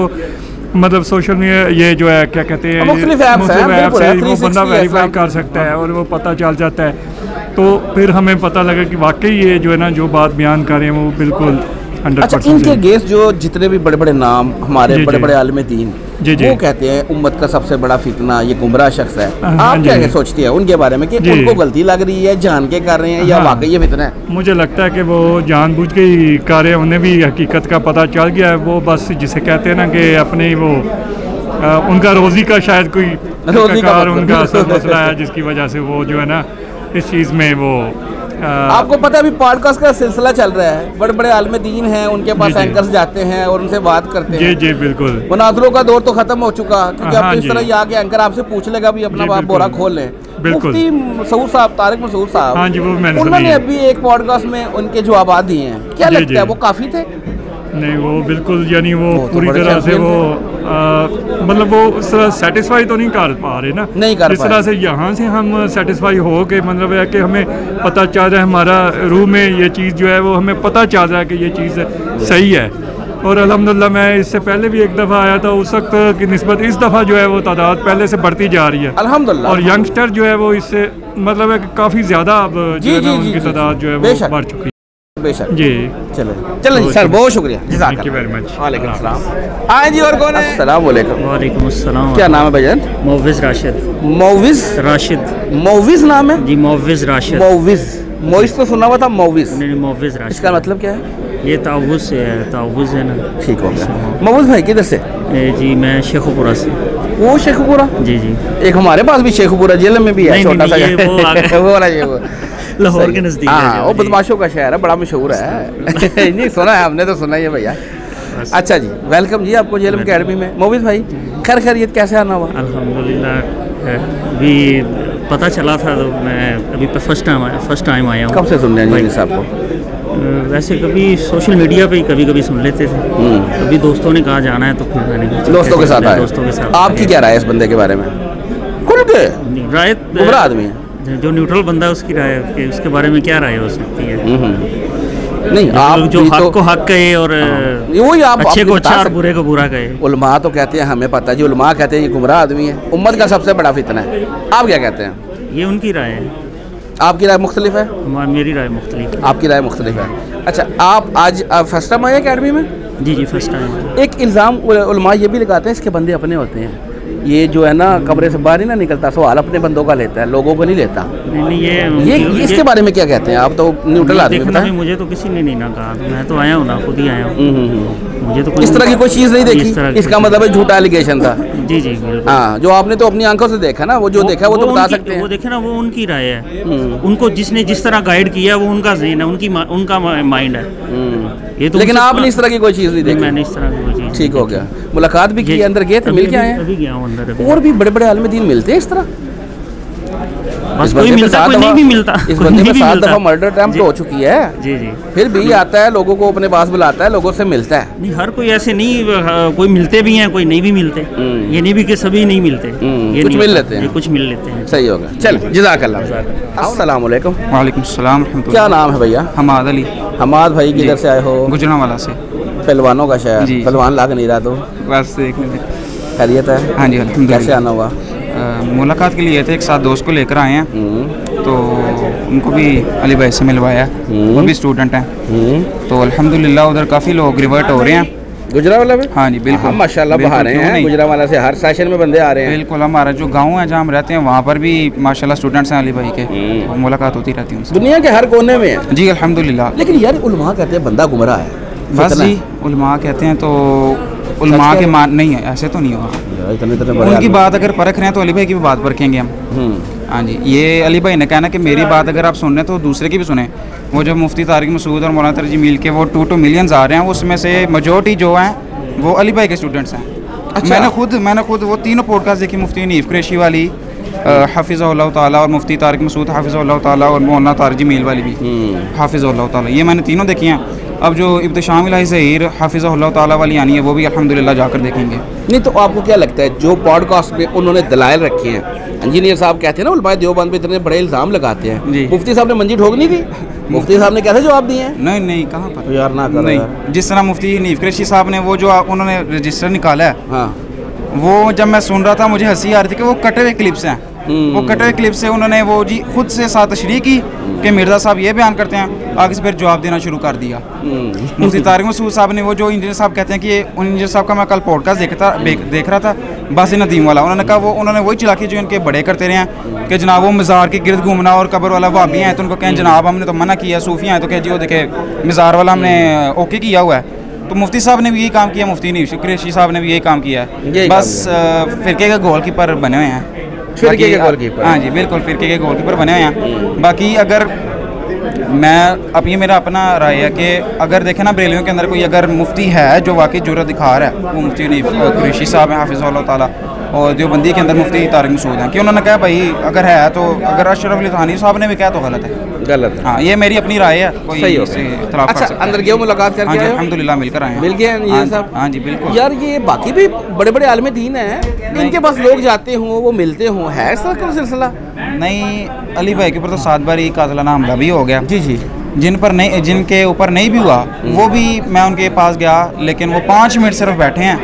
Q: मतलब सोशल मीडिया ये जो है क्या कहते हैं, मुख्तलिफ ऐप से वो बंदा वेरीफाई कर सकता है और वो पता चल जाता है। तो फिर हमें पता लगा कि वाकई ये जो है ना जो बात बयान कर रहे हैं वो बिल्कुल 100%।
C: अच्छा, इनके गेस्ट जो जितने भी बड़े बड़े नाम हमारे बड़े बड़े आलिम दीन, वो कहते हैं उम्मत का सबसे बड़ा फितना ये गुमराह शख्स है। आप क्या सोचती है उनके बारे में, कि उनको गलती लग रही है, जान के कर रहे हैं, या वाकई ये फितना है?
Q: मुझे लगता है कि वो जानबूझ के ही कर रहे हैं, उन्हें भी हकीकत का पता चल गया है। वो बस जिसे कहते हैं ना कि अपने वो उनका रोज़ी का शायद कोई उनका मसला है, जिसकी वजह से वो जो है ना इस चीज़ में वो
C: आपको पता है अभी पॉडकास्ट का सिलसिला चल रहा है, बड़े बड़े आलिम दीन हैं, उनके पास एंकर्स जाते हैं और उनसे बात करते हैं।
Q: जी बिल्कुल।
C: मुनाजरों का दौर तो खत्म हो चुका, क्योंकि अब इस तरह आके एंकर आपसे पूछ लेगा भी अपना आप बोरा खोल लें। मुफ्ती मसूद साहब, तारिक मसूद साहब,
Q: हाँ जी, वो मैंने
C: उन्होंने अभी एक पॉडकास्ट में उनके जवाब दिए हैं, क्या लगता है वो काफी थे?
Q: नहीं, वो बिल्कुल, यानी वो पूरी तरह से वो मतलब वो उस तरह सेटिस्फाई तो नहीं कर पा रहे ना,
C: नहीं कर
Q: जिस तरह से यहाँ से हम सेटिस्फाई हो के, मतलब है कि हमें पता चल रहा है, हमारा रूह में ये चीज़ जो है वो हमें पता चल रहा है कि ये चीज़ सही है। और अल्हम्दुलिल्लाह मैं इससे पहले भी एक दफ़ा आया था, उस वक्त की निस्बत इस दफ़ा जो है वो तादाद पहले से बढ़ती जा रही है
C: अल्हम्दुलिल्लाह।
Q: और यंगस्टर जो है वो इससे मतलब है कि काफ़ी ज़्यादा अब जो है ना उनकी तादाद जो है वो बढ़ चुकी है।
C: बेशक
Q: जी,
C: चलो सर, बहुत शुक्रिया,
Q: थैंक यू वेरी मच।
C: वालेकुम सलाम। हाँ जी, और कौन है? अस्सलाम वालेकुम।
R: वालेकुम अस्सलाम।
C: क्या नाम है भाईजान?
R: मोविज़ राशिद।
C: मोविज़
R: राशिद।
C: मोविज़ नाम है?
R: जी, मोविज़ राशिद।
C: मोविज़, मोइस तो सुना हुआ था, मोविज़
R: नहीं, मोविज़ राशिद।
C: इसका मतलब क्या है?
R: ये तावुज़ से है, तावुज़ है ना।
C: ठीक हो गया। मोविज़ भाई किधर से?
R: जी, मैं शेखुपुरा से।
C: वो शेखुपुरा?
R: जी जी।
C: एक हमारे पास भी शेखुपुरा जिले में भी है, छोटा सा वो
R: लाहौर के नज़दीक।
C: हाँ, वो बदमाशों का शहर है, बड़ा मशहूर है। नहीं सुना है हमने, तो सुना ही है भैया। अच्छा जी, वेलकम जी आपको जेलम अकेडमी में। मोविज़ भाई, खैरियत कैसे आना हुआ?
R: अल्हम्दुलिल्लाह, अभी पता चला था तो मैं अभी फर्स्ट टाइम आया हूँ।
C: कब से सुन रहे हैं जी साहब को?
R: वैसे कभी सोशल मीडिया पे कभी कभी सुन लेते थे, अभी दोस्तों ने कहा जाना है तो फिर मैंने
C: दोस्तों के साथ आए।
R: दोस्तों के साथ।
C: आपकी क्या राय है इस बंदे के बारे में? खुल के
R: राय,
C: गुमराह आदमी है,
R: जो न्यूट्रल बंदा है उसकी राय कि उसके बारे में क्या राय हो सकती है?
C: नहीं, आप
R: जो हक को हक कहे और
C: वही आप
R: अच्छे को अच्छा और बुरे को बुरा कहे।
C: उलमा तो कहते हैं, हमें पता है जी, उलमा कहते हैं ये गुमराह आदमी है, उम्मत का सबसे बड़ा फितना है। आप क्या कहते हैं?
R: ये उनकी राय है।
C: आपकी राय मुख्तलिफ है?
R: मेरी राय मुख्तलिफ है।
C: आपकी राय मुख्तलिफ है। अच्छा, आप आज फर्स्ट टाइम आए अकेडमी में?
R: जी जी, फर्स्ट टाइम।
C: एक इल्ज़ाम उलमा ये भी लगाते हैं इसके बंदे अपने होते हैं, ये जो है ना कमरे से बाहर ही ना निकलता, सवाल अपने बंदों का लेता है, लोगों को नहीं लेता।
R: नहीं,
C: ये इसके बारे में क्या कहते हैं आप? तो न्यूट्रल आदमी बताएं।
R: मुझे तो किसी ने नहीं ना कहा, मैं तो आया हूँ ना, खुद ही आया हूँ। मुझे तो
C: इस तरह की कोई चीज़ नहीं देखी, इसका मतलब है झूठा एलिगेशन था।
R: जी जी बिल्कुल।
C: हाँ, जो आपने तो अपनी आंखों से देखा ना, वो जो देखा वो तो बता सकते हैं।
R: वो देखे ना, वो उनकी राय है, उनको जिसने जिस तरह गाइड किया वो उनका ज़हन है, उनका माइंड है ये तो।
C: लेकिन आपने इस तरह की कोई चीज़ नहीं देखी?
R: मैंने इस तरह की कोई चीज़।
C: ठीक हो गया। मुलाकात भी की, अंदर गए थे, मिल के आए?
R: अभी गया हूँ अंदर।
C: और भी बड़े बड़े आलिम दीन मिलते हैं इस तरह?
R: बस कोई मिलता, कोई नहीं भी मिलता।
C: इस बंदे में 7 दफा मर्डर अटेम्प्ट हो चुकी है।
R: जी जी।
C: फिर भी आता है, लोगों को अपने पास बुलाता है, लोगों से मिलता है।
R: नहीं, हर कोई ऐसे नहीं, कोई मिलते भी हैं, कोई नहीं भी मिलते। ये नहीं भी कि सभी नहीं मिलते,
C: कुछ मिल लेते हैं,
R: कुछ मिल लेते हैं।
C: सही होगा। चल, जज़ाकल्लाह। अस्सलाम वालेकुम।
H: वालेकुम सलाम।
C: क्या नाम है भैया?
H: हमाद अली।
C: हमाद भाई, किधर से आए हो?
H: गुजरांवाला से।
C: पहलवानों का शहर। पहलवान लाग नहीं रहा तो
H: बस एक मिनट।
C: खैरियत है?
H: हाँ जी अल्हम्दुलिल्लाह।
C: कैसे आना हुआ?
H: मुलाकात के लिए थे, एक साथ दोस्त को लेकर आए हैं, तो उनको भी अली भाई से मिलवाया, वो भी स्टूडेंट हैं, तो अल्हम्दुलिल्लाह उधर काफ़ी लोग रिवर्ट हो रहे हैं।
C: गुजरांवाला में?
H: हाँ जी बिल्कुल,
C: माशाल्लाह बाहर हैं गुजरांवाला से, हर सेशन में बंदे आ रहे हैं।
H: बिल्कुल, हमारा जो गांव है जहाँ हम रहते हैं वहाँ पर भी माशाल्लाह स्टूडेंट्स हैं अली भाई के, तो मुलाकात होती रहती है उनसे।
C: दुनिया के हर कोने में है
H: जी अल्हम्दुलिल्लाह।
C: लेकिन यार उलमा कहते हैं बंदा गुमराह है।
H: बस जी, उलमा कहते हैं तो उलमा के मान नहीं है, ऐसे तो नहीं होगा। उनकी बात अगर परख रहे हैं तो अली भाई की भी बात परखेंगे हम। हाँ जी, ये अली भाई ने कहना कि मेरी बात अगर आप सुन रहे हैं तो दूसरे की भी सुने। वो जब मुफ्ती तारिक मसूद और मौलाना तरजी मील के वो 2 मिलियंस आ रहे हैं, उसमें से मेजॉरिटी जो हैं वो अली भाई के स्टूडेंट्स हैं। अच्छा। मैंने खुद वो तीनों पॉडकास्ट देखी, मुफ्ती हनीफ कुरैशी वाली, हाफिज़हुल्लाह ताला, और मुफ्ती तारिक मसूद हाफिज़हुल्लाह ताला, और मौलाना तारजी मील वाली भी हाफिज़हुल्लाह ताला, ये मैंने तीनों देखी हैं। अब जो इब्तिशाम इलाही ज़हीर हाफिज़हुल्लाह ताला वाली आनी है वो भी अल्हम्दुलिल्लाह जाकर देखेंगे।
C: नहीं तो आपको क्या लगता है जो पॉडकास्ट में उन्होंने दलाइल रखे हैं, इंजीनियर साहब कहते हैं ना उलमाए देवबंद पे इतने बड़े इल्ज़ाम लगाते हैं, मुफ्ती साहब ने मंजी ठोकनी थी? मुफ्ती साहब ने कैसे जवाब दिए हैं?
H: नहीं कहाँ पर
C: यार, ना करो यार।
H: जिस तरह मुफ्ती हनीफ कुरैशी साहब ने वो जो उन्होंने रजिस्टर निकाला है,
C: हाँ,
H: वो जब मैं सुन रहा था मुझे हंसी आ रही थी कि वो कटे हुए क्लिप्स हैं। वो कटे हुए क्लिप से उन्होंने वो जी खुद से साथ तशरीह की कि मिर्ज़ा साहब ये बयान करते हैं, आगे से फिर जवाब देना शुरू कर दिया। मुफ्ती तारिक मसूद साहब ने वो जो इंजीनियर साहब कहते हैं कि उन इंजीनियर साहब का मैं कल पॉडकास्ट देख रहा था, बासी नदीम वाला, उन्होंने कहा वो उन्होंने वही चलाकी जो इनके बड़े करते रहे हैं कि जनाब वो मज़ार के गिरद घूमना और कब्र वाला वाबी हैं तो उनको कहें जनाब हमने तो मना किया, सूफियाँ हैं तो कहें जी वो देखे मज़ार वाला हमने ओके किया हुआ है। तो मुफ्ती साहब ने भी यही काम किया, मुफ्ती हनीफ कुरैशी साहब ने भी यही काम किया है। बस फ़िरके के गोलकीपर बने हुए हैं।
C: फिरके के गोलकीपर?
H: हाँ जी बिल्कुल, फिरके के गोलकीपर बने हुए हैं। बाकी अगर मैं अब ये मेरा अपना राय है कि अगर देखें ना बरेलियों के अंदर कोई अगर मुफ्ती है जो वाकई जुर्रत दिखा रहा है, वो मुफ्ती हनीफ कुरैशी साहब हैं हाफिज़हुल्लाह ताला, और देवबंदी के अंदर मुफ्ती तारिक मसूद हैं कि उन्होंने कहा भाई अगर है तो, अगर अशरफ अली थानी साहब ने भी कहा तो गलत है,
C: गलत है।
H: हाँ, ये मेरी अपनी राय है, कोई
C: सही हो
H: इससे इख्तिलाफ कर
C: अच्छा,
H: सकता है।
C: अंदर गए हो, मुलाकात करके आए हो?
H: अल्हम्दुलिल्लाह मिलकर आए हैं।
C: मिल गए ये सब?
H: हाँ जी बिल्कुल।
C: यार ये बाकी भी बड़े बड़े आलिम दीन हैं, इनके पास लोग जाते हों, वो मिलते हों, है ऐसा कोई सिलसिला?
H: नहीं, अली भाई के ऊपर तो 7 बार कातिलाना हमला भी हो गया।
C: जी जी।
H: जिनके ऊपर नहीं भी हुआ, वो भी मैं उनके पास गया, लेकिन वो 5 मिनट सिर्फ बैठे हैं,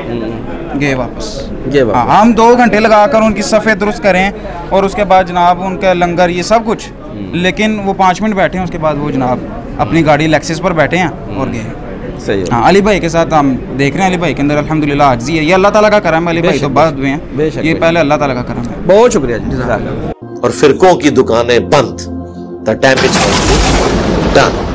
H: गए वापस। हाँ, हम 2 घंटे लगा कर उनकी सफ़े दुरुस्त करें और उसके बाद जनाब उनका लंगर ये सब कुछ, लेकिन वो 5 मिनट बैठे हैं, उसके बाद वो जनाब अपनी गाड़ी लेक्सिस पर बैठे हैं और गए।
C: सही है।
H: हाँ, अली भाई के साथ हम देख रहे हैं, अली भाई के अंदर अल्हम्दुलिल्लाह आजिज़ी है, ये अल्लाह ताला का करम है। अली भाई तो बाद में हैं, ये पहले अल्लाह ताला का करम है।
C: बहुत शुक्रिया जी।
A: और फिरकों की दुकानें बंद, द डैमेज डन।